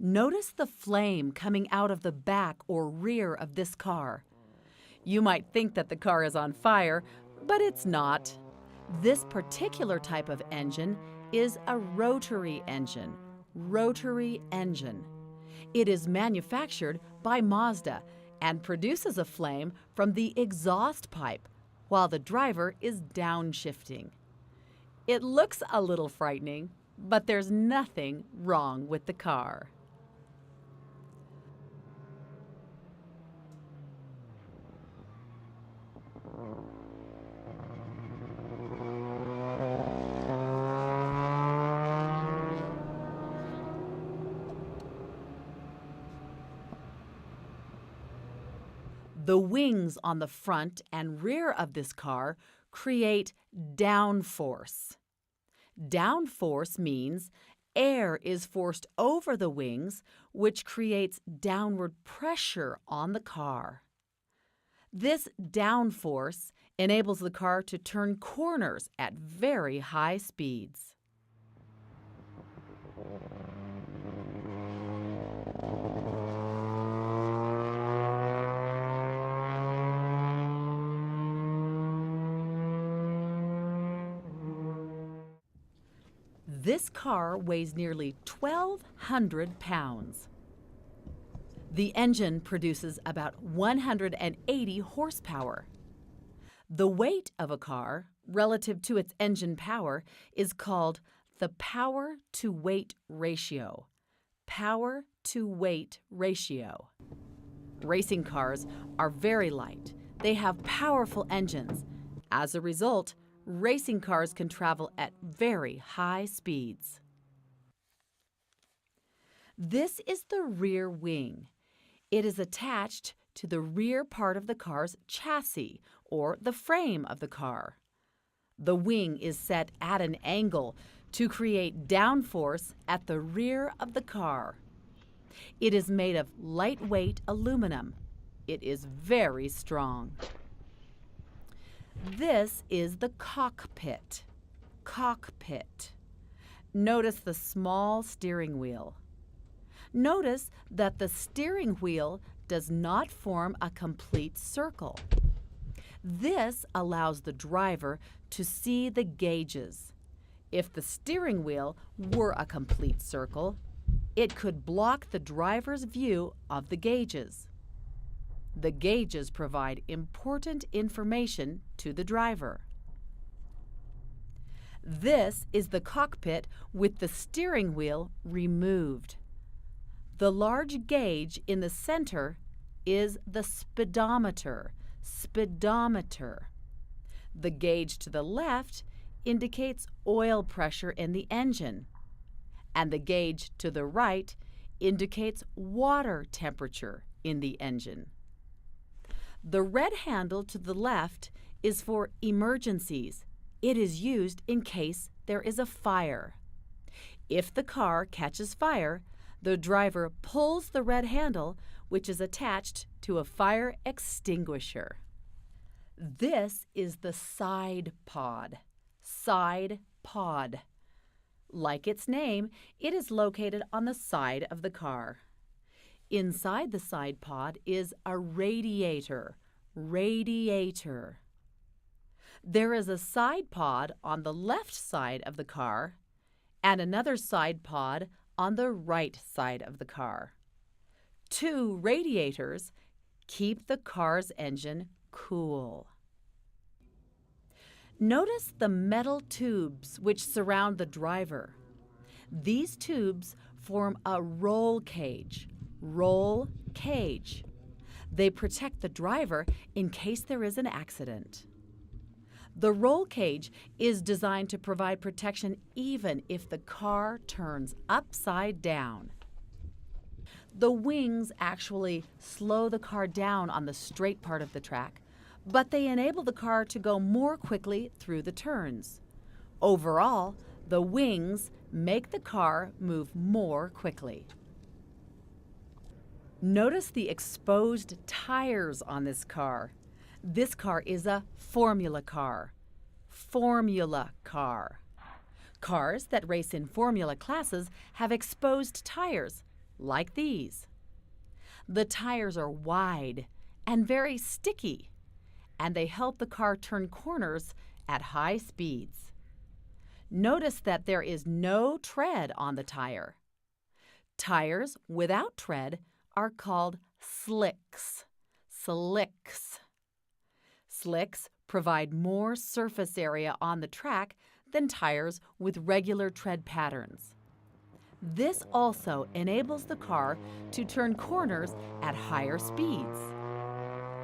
Notice the flame coming out of the back or rear of this car. You might think that the car is on fire, but it's not. This particular type of engine is a rotary engine. It is manufactured by Mazda and produces a flame from the exhaust pipe while the driver is downshifting. It looks a little frightening, but there's nothing wrong with the car. The wings on the front and rear of this car create downforce. Downforce means air is forced over the wings, which creates downward pressure on the car. This downforce enables the car to turn corners at very high speeds. This car weighs nearly 1,200 pounds. The engine produces about 180 horsepower. The weight of a car relative to its engine power is called the power-to-weight ratio. Power-to-weight ratio. Racing cars are very light. They have powerful engines. As a result, racing cars can travel at very high speeds. This is the rear wing. It is attached to the rear part of the car's chassis, or the frame of the car. The wing is set at an angle to create downforce at the rear of the car. It is made of lightweight aluminum. It is very strong. This is the cockpit. Cockpit. Notice the small steering wheel. Notice that the steering wheel does not form a complete circle. This allows the driver to see the gauges. If the steering wheel were a complete circle, it could block the driver's view of the gauges. The gauges provide important information to the driver. This is the cockpit with the steering wheel removed. The large gauge in the center is the speedometer. Speedometer. The gauge to the left indicates oil pressure in the engine, and the gauge to the right indicates water temperature in the engine. The red handle to the left is for emergencies. It is used in case there is a fire. If the car catches fire, the driver pulls the red handle, which is attached to a fire extinguisher. This is the side pod. Side pod. Like its name, it is located on the side of the car. Inside the side pod is a radiator. Radiator. There is a side pod on the left side of the car and another side pod on the right side of the car. Two radiators keep the car's engine cool. Notice the metal tubes which surround the driver. These tubes form a roll cage. Roll cage. They protect the driver in case there is an accident. The roll cage is designed to provide protection even if the car turns upside down. The wings actually slow the car down on the straight part of the track, but they enable the car to go more quickly through the turns. Overall, the wings make the car move more quickly. Notice the exposed tires on this car. This car is a formula car. Formula car. Cars that race in formula classes have exposed tires, like these. The tires are wide and very sticky, and they help the car turn corners at high speeds. Notice that there is no tread on the tire. Tires without tread are called slicks. Slicks. Slicks provide more surface area on the track than tires with regular tread patterns. This also enables the car to turn corners at higher speeds.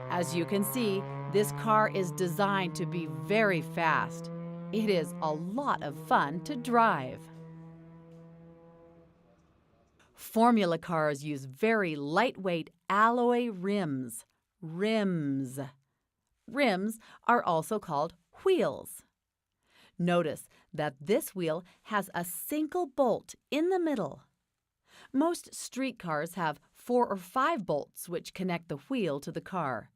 As you can see, this car is designed to be very fast. It is a lot of fun to drive. Formula cars use very lightweight alloy rims. Rims. Rims are also called wheels. Notice that this wheel has a single bolt in the middle. Most streetcars have 4 or 5 bolts which connect the wheel to the car.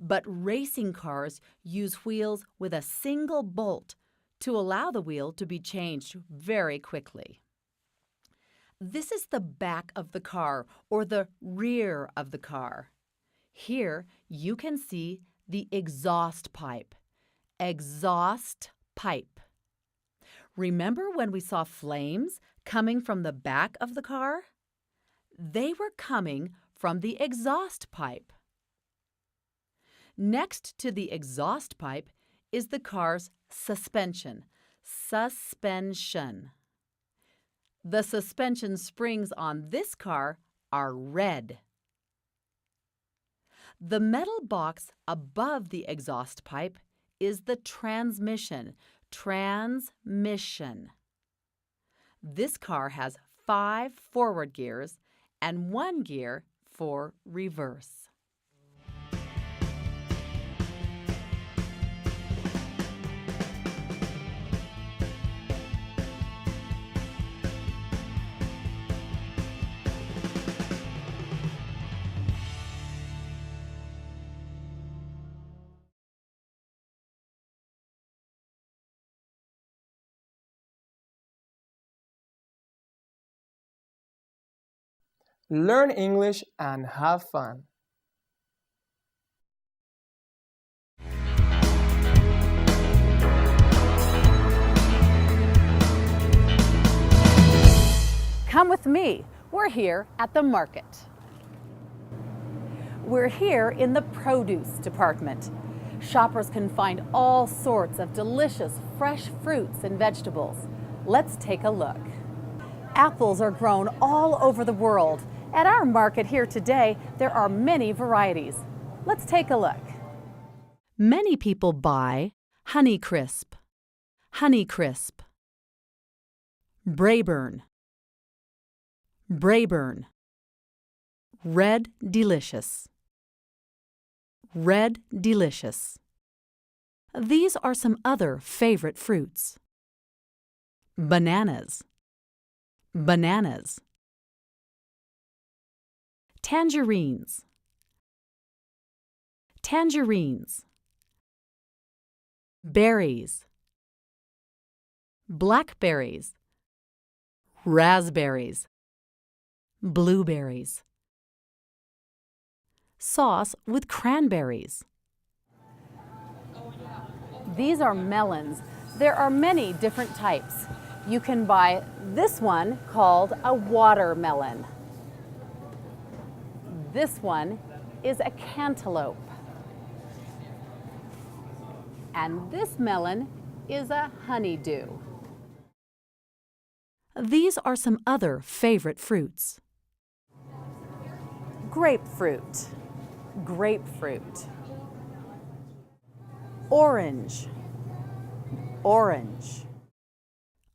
But racing cars use wheels with a single bolt to allow the wheel to be changed very quickly. This is the back of the car or the rear of the car. Here you can see the exhaust pipe. Exhaust pipe. Remember when we saw flames coming from the back of the car? They were coming from the exhaust pipe. Next to the exhaust pipe is the car's suspension. Suspension. The suspension springs on this car are red. The metal box above the exhaust pipe is the transmission. Transmission. This car has 5 forward gears and 1 gear for reverse. Learn English and have fun. Come with me. We're here at the market. We're here in the produce department. Shoppers can find all sorts of delicious fresh fruits and vegetables. Let's take a look. Apples are grown all over the world. At our market here today, there are many varieties. Let's take a look. Many people buy Honeycrisp, Honeycrisp, Braeburn, Braeburn, Red Delicious, Red Delicious. These are some other favorite fruits. Bananas, bananas. Tangerines, tangerines. Berries, blackberries, raspberries, blueberries. Sauce with cranberries. These are melons. There are many different types. You can buy this one called a watermelon. This one is a cantaloupe. And this melon is a honeydew. These are some other favorite fruits. Grapefruit, grapefruit. Orange, orange.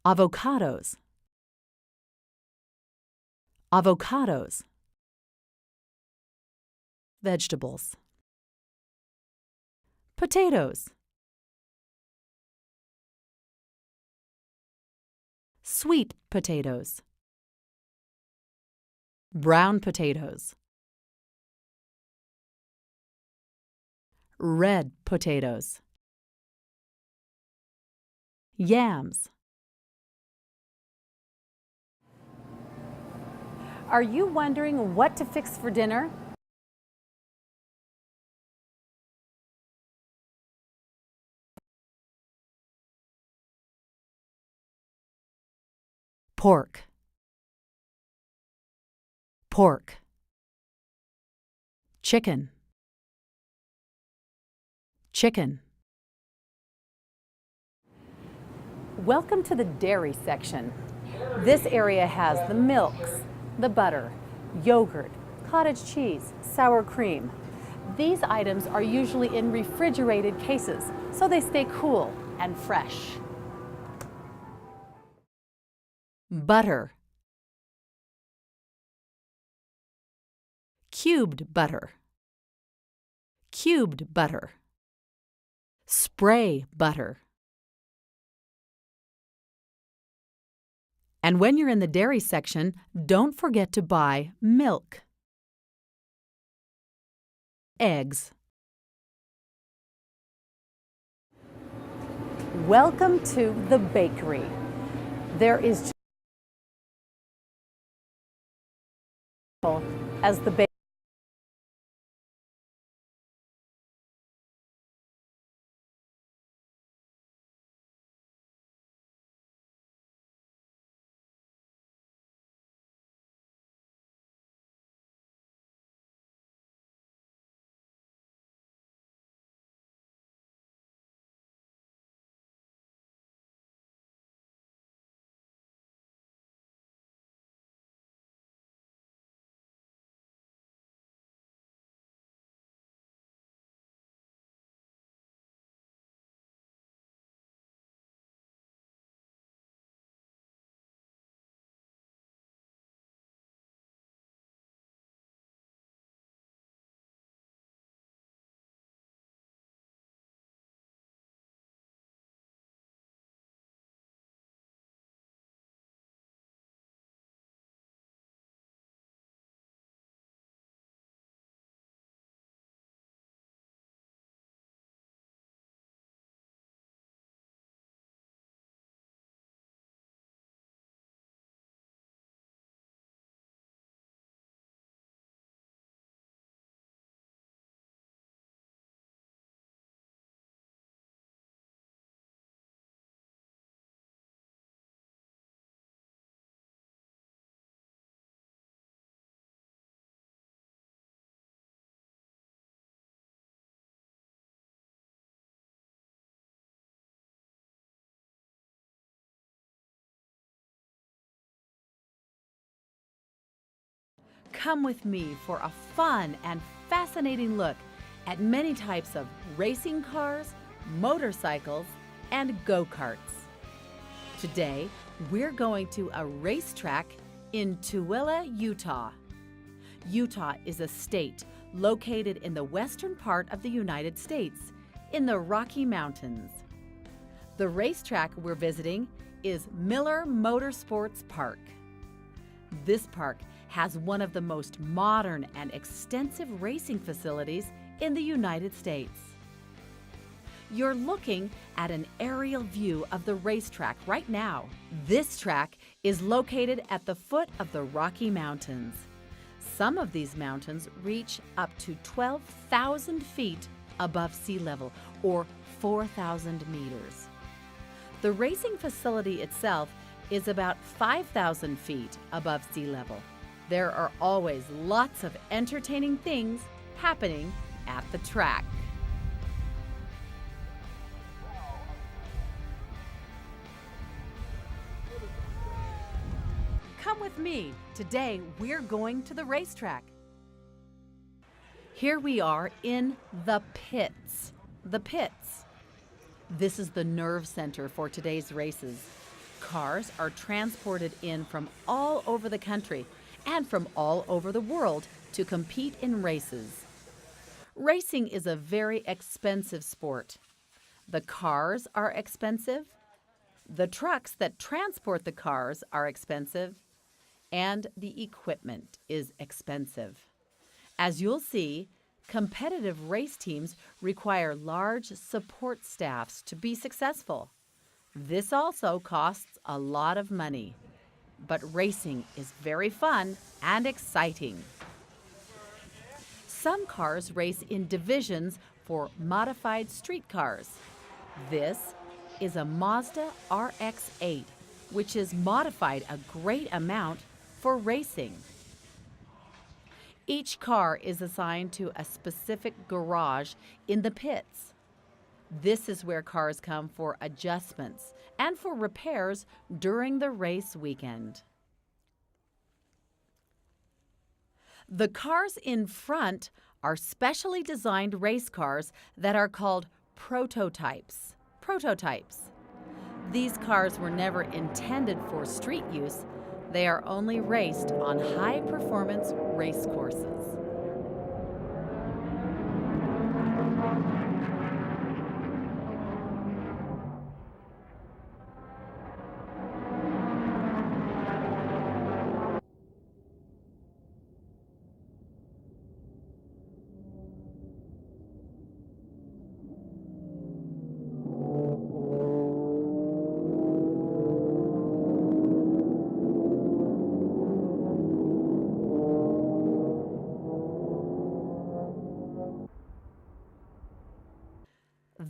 Avocados, avocados. Vegetables. Potatoes. Sweet potatoes. Brown potatoes. Red potatoes. Yams. Are you wondering what to fix for dinner? Pork, pork. Chicken, chicken. Welcome to the dairy section. This area has the milks, the butter, yogurt, cottage cheese, sour cream. These items are usually in refrigerated cases, so they stay cool and fresh. Butter, cubed butter, cubed butter. Spray butter, And when you're in the dairy section, don't forget to buy milk, eggs. Welcome to the bakery. There is as the bakery. Come with me for a fun and fascinating look at many types of racing cars, motorcycles, and go-karts. Today, we're going to a racetrack in Tooele, Utah. Utah is a state located in the western part of the United States, in the Rocky Mountains. The racetrack we're visiting is Miller Motorsports Park. This park has one of the most modern and extensive racing facilities in the United States. You're looking at an aerial view of the racetrack right now. This track is located at the foot of the Rocky Mountains. Some of these mountains reach up to 12,000 feet above sea level, or 4,000 meters. The racing facility itself is about 5,000 feet above sea level. There are always lots of entertaining things happening at the track. Come with me. Today we're going to the racetrack. Here we are in the pits. The pits. This is the nerve center for today's races. Cars are transported in from all over the country and from all over the world to compete in races. Racing is a very expensive sport. The cars are expensive, the trucks that transport the cars are expensive, and the equipment is expensive. As you'll see, competitive race teams require large support staffs to be successful. This also costs a lot of money. But racing is very fun and exciting. Some cars race in divisions for modified street cars. This is a Mazda RX-8, which is modified a great amount for racing. Each car is assigned to a specific garage in the pits. This is where cars come for adjustments and for repairs during the race weekend. The cars in front are specially designed race cars that are called prototypes. These cars were never intended for street use. They are only raced on high-performance race courses.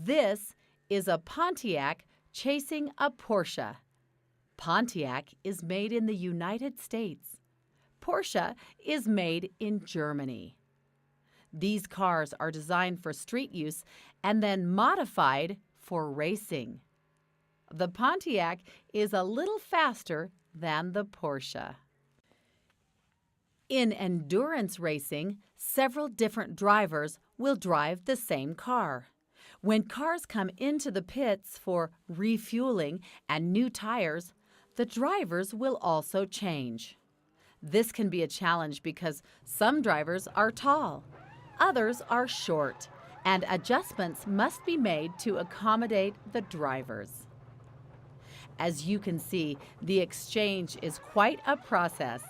This is a Pontiac chasing a Porsche. Pontiac is made in the United States. Porsche is made in Germany. These cars are designed for street use and then modified for racing. The Pontiac is a little faster than the Porsche. In endurance racing, several different drivers will drive the same car. When cars come into the pits for refueling and new tires, the drivers will also change. This can be a challenge because some drivers are tall, others are short, and adjustments must be made to accommodate the drivers. As you can see, the exchange is quite a process.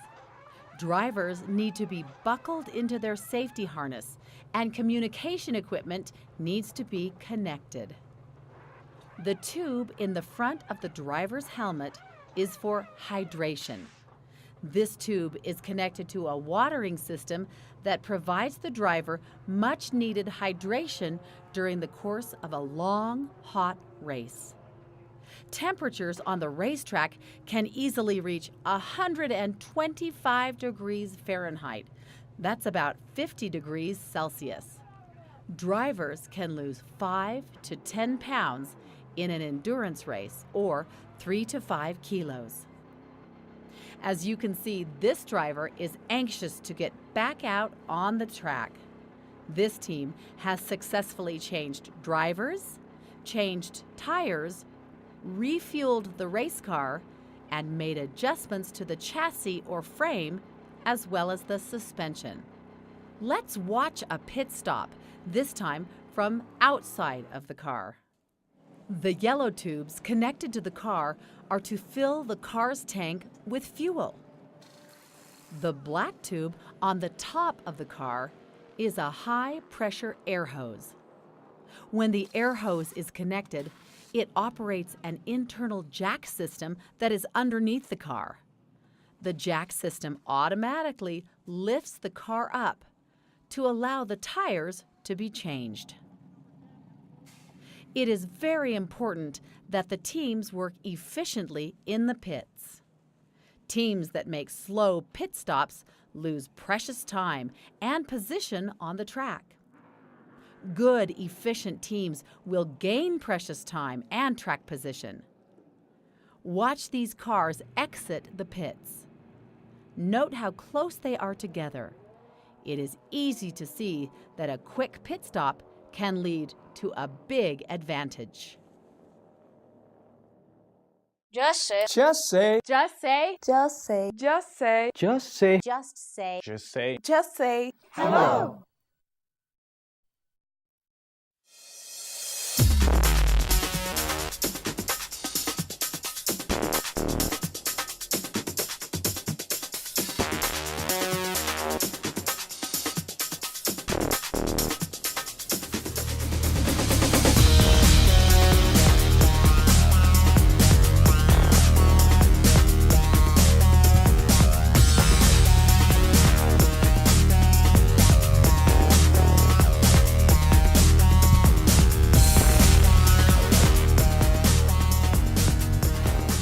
Drivers need to be buckled into their safety harness, and communication equipment needs to be connected. The tube in the front of the driver's helmet is for hydration. This tube is connected to a watering system that provides the driver much-needed hydration during the course of a long, hot race. Temperatures on the racetrack can easily reach 125 degrees Fahrenheit. That's about 50 degrees Celsius. Drivers can lose 5 to 10 pounds in an endurance race, or 3 to 5 kilos. As you can see, this driver is anxious to get back out on the track. This team has successfully changed drivers, changed tires, refueled the race car, and made adjustments to the chassis or frame, as well as the suspension. Let's watch a pit stop, this time from outside of the car. The yellow tubes connected to the car are to fill the car's tank with fuel. The black tube on the top of the car is a high-pressure air hose. When the air hose is connected, it operates an internal jack system that is underneath the car. The jack system automatically lifts the car up to allow the tires to be changed. It is very important that the teams work efficiently in the pits. Teams that make slow pit stops lose precious time and position on the track. Good, efficient teams will gain precious time and track position. Watch these cars exit the pits. Note how close they are together. It is easy to see that a quick pit stop can lead to a big advantage. Just say. Just say. Just say. Just say. Just say. Just say. Just say. Just say. Just say. Hello.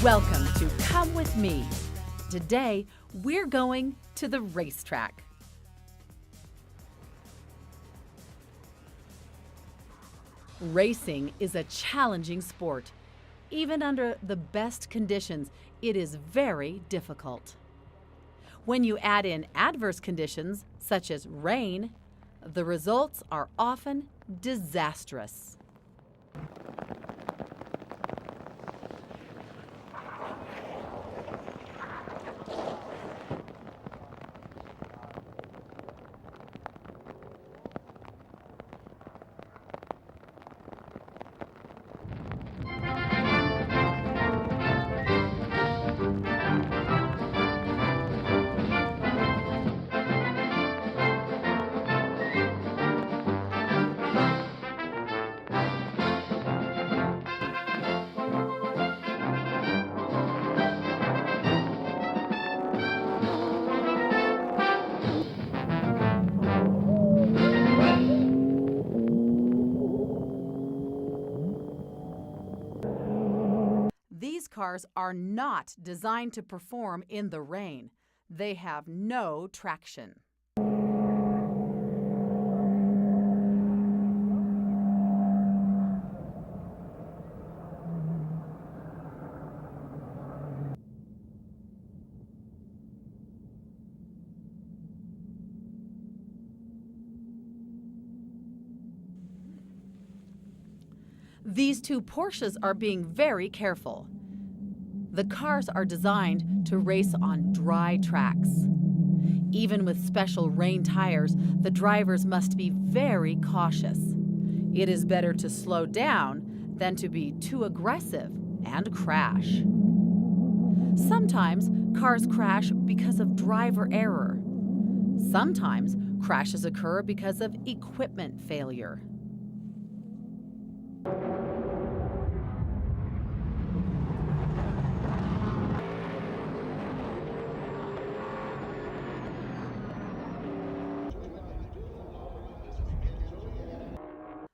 Welcome to Come With Me. Today, we're going to the racetrack. Racing is a challenging sport. Even under the best conditions, it is very difficult. When you add in adverse conditions, such as rain, the results are often disastrous. cars are not designed to perform in the rain. They have no traction. These two Porsches are being very careful. The cars are designed to race on dry tracks. Even with special rain tires, the drivers must be very cautious. It is better to slow down than to be too aggressive and crash. Sometimes cars crash because of driver error. Sometimes crashes occur because of equipment failure.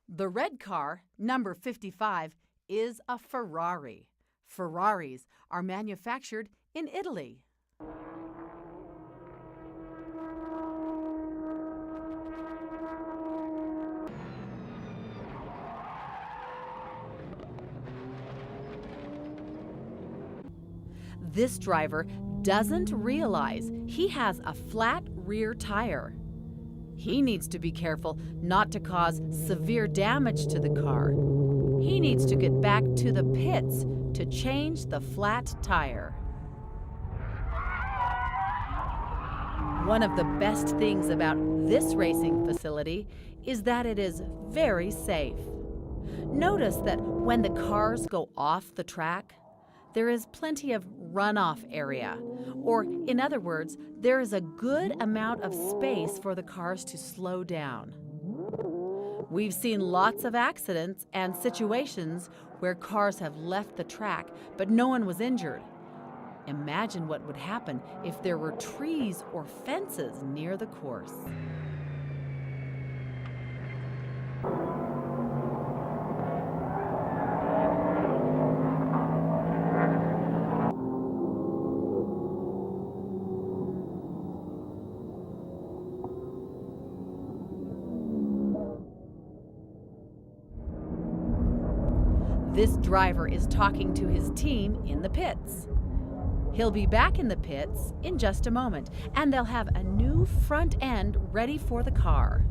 The red car, number 55, is a Ferrari. Ferraris are manufactured in Italy. This driver doesn't realize he has a flat rear tire. He needs to be careful not to cause severe damage to the car. He needs to get back to the pits to change the flat tire. One of the best things about this racing facility is that it is very safe. Notice that when the cars go off the track, there is plenty of runoff area, or in other words, there is a good amount of space for the cars to slow down. We've seen lots of accidents and situations where cars have left the track, but no one was injured. Imagine what would happen if there were trees or fences near the course. This driver is talking to his team in the pits. He'll be back in the pits in just a moment, and they'll have a new front end ready for the car.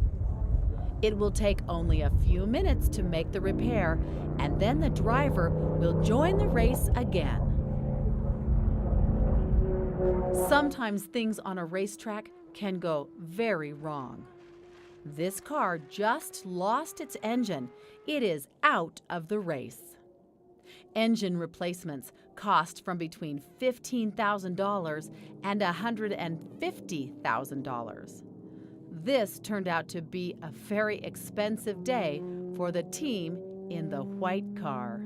It will take only a few minutes to make the repair, and then the driver will join the race again. Sometimes things on a racetrack can go very wrong. This car just lost its engine. It is out of the race. Engine replacements cost from between $15,000 and $150,000. This turned out to be a very expensive day for the team in the white car.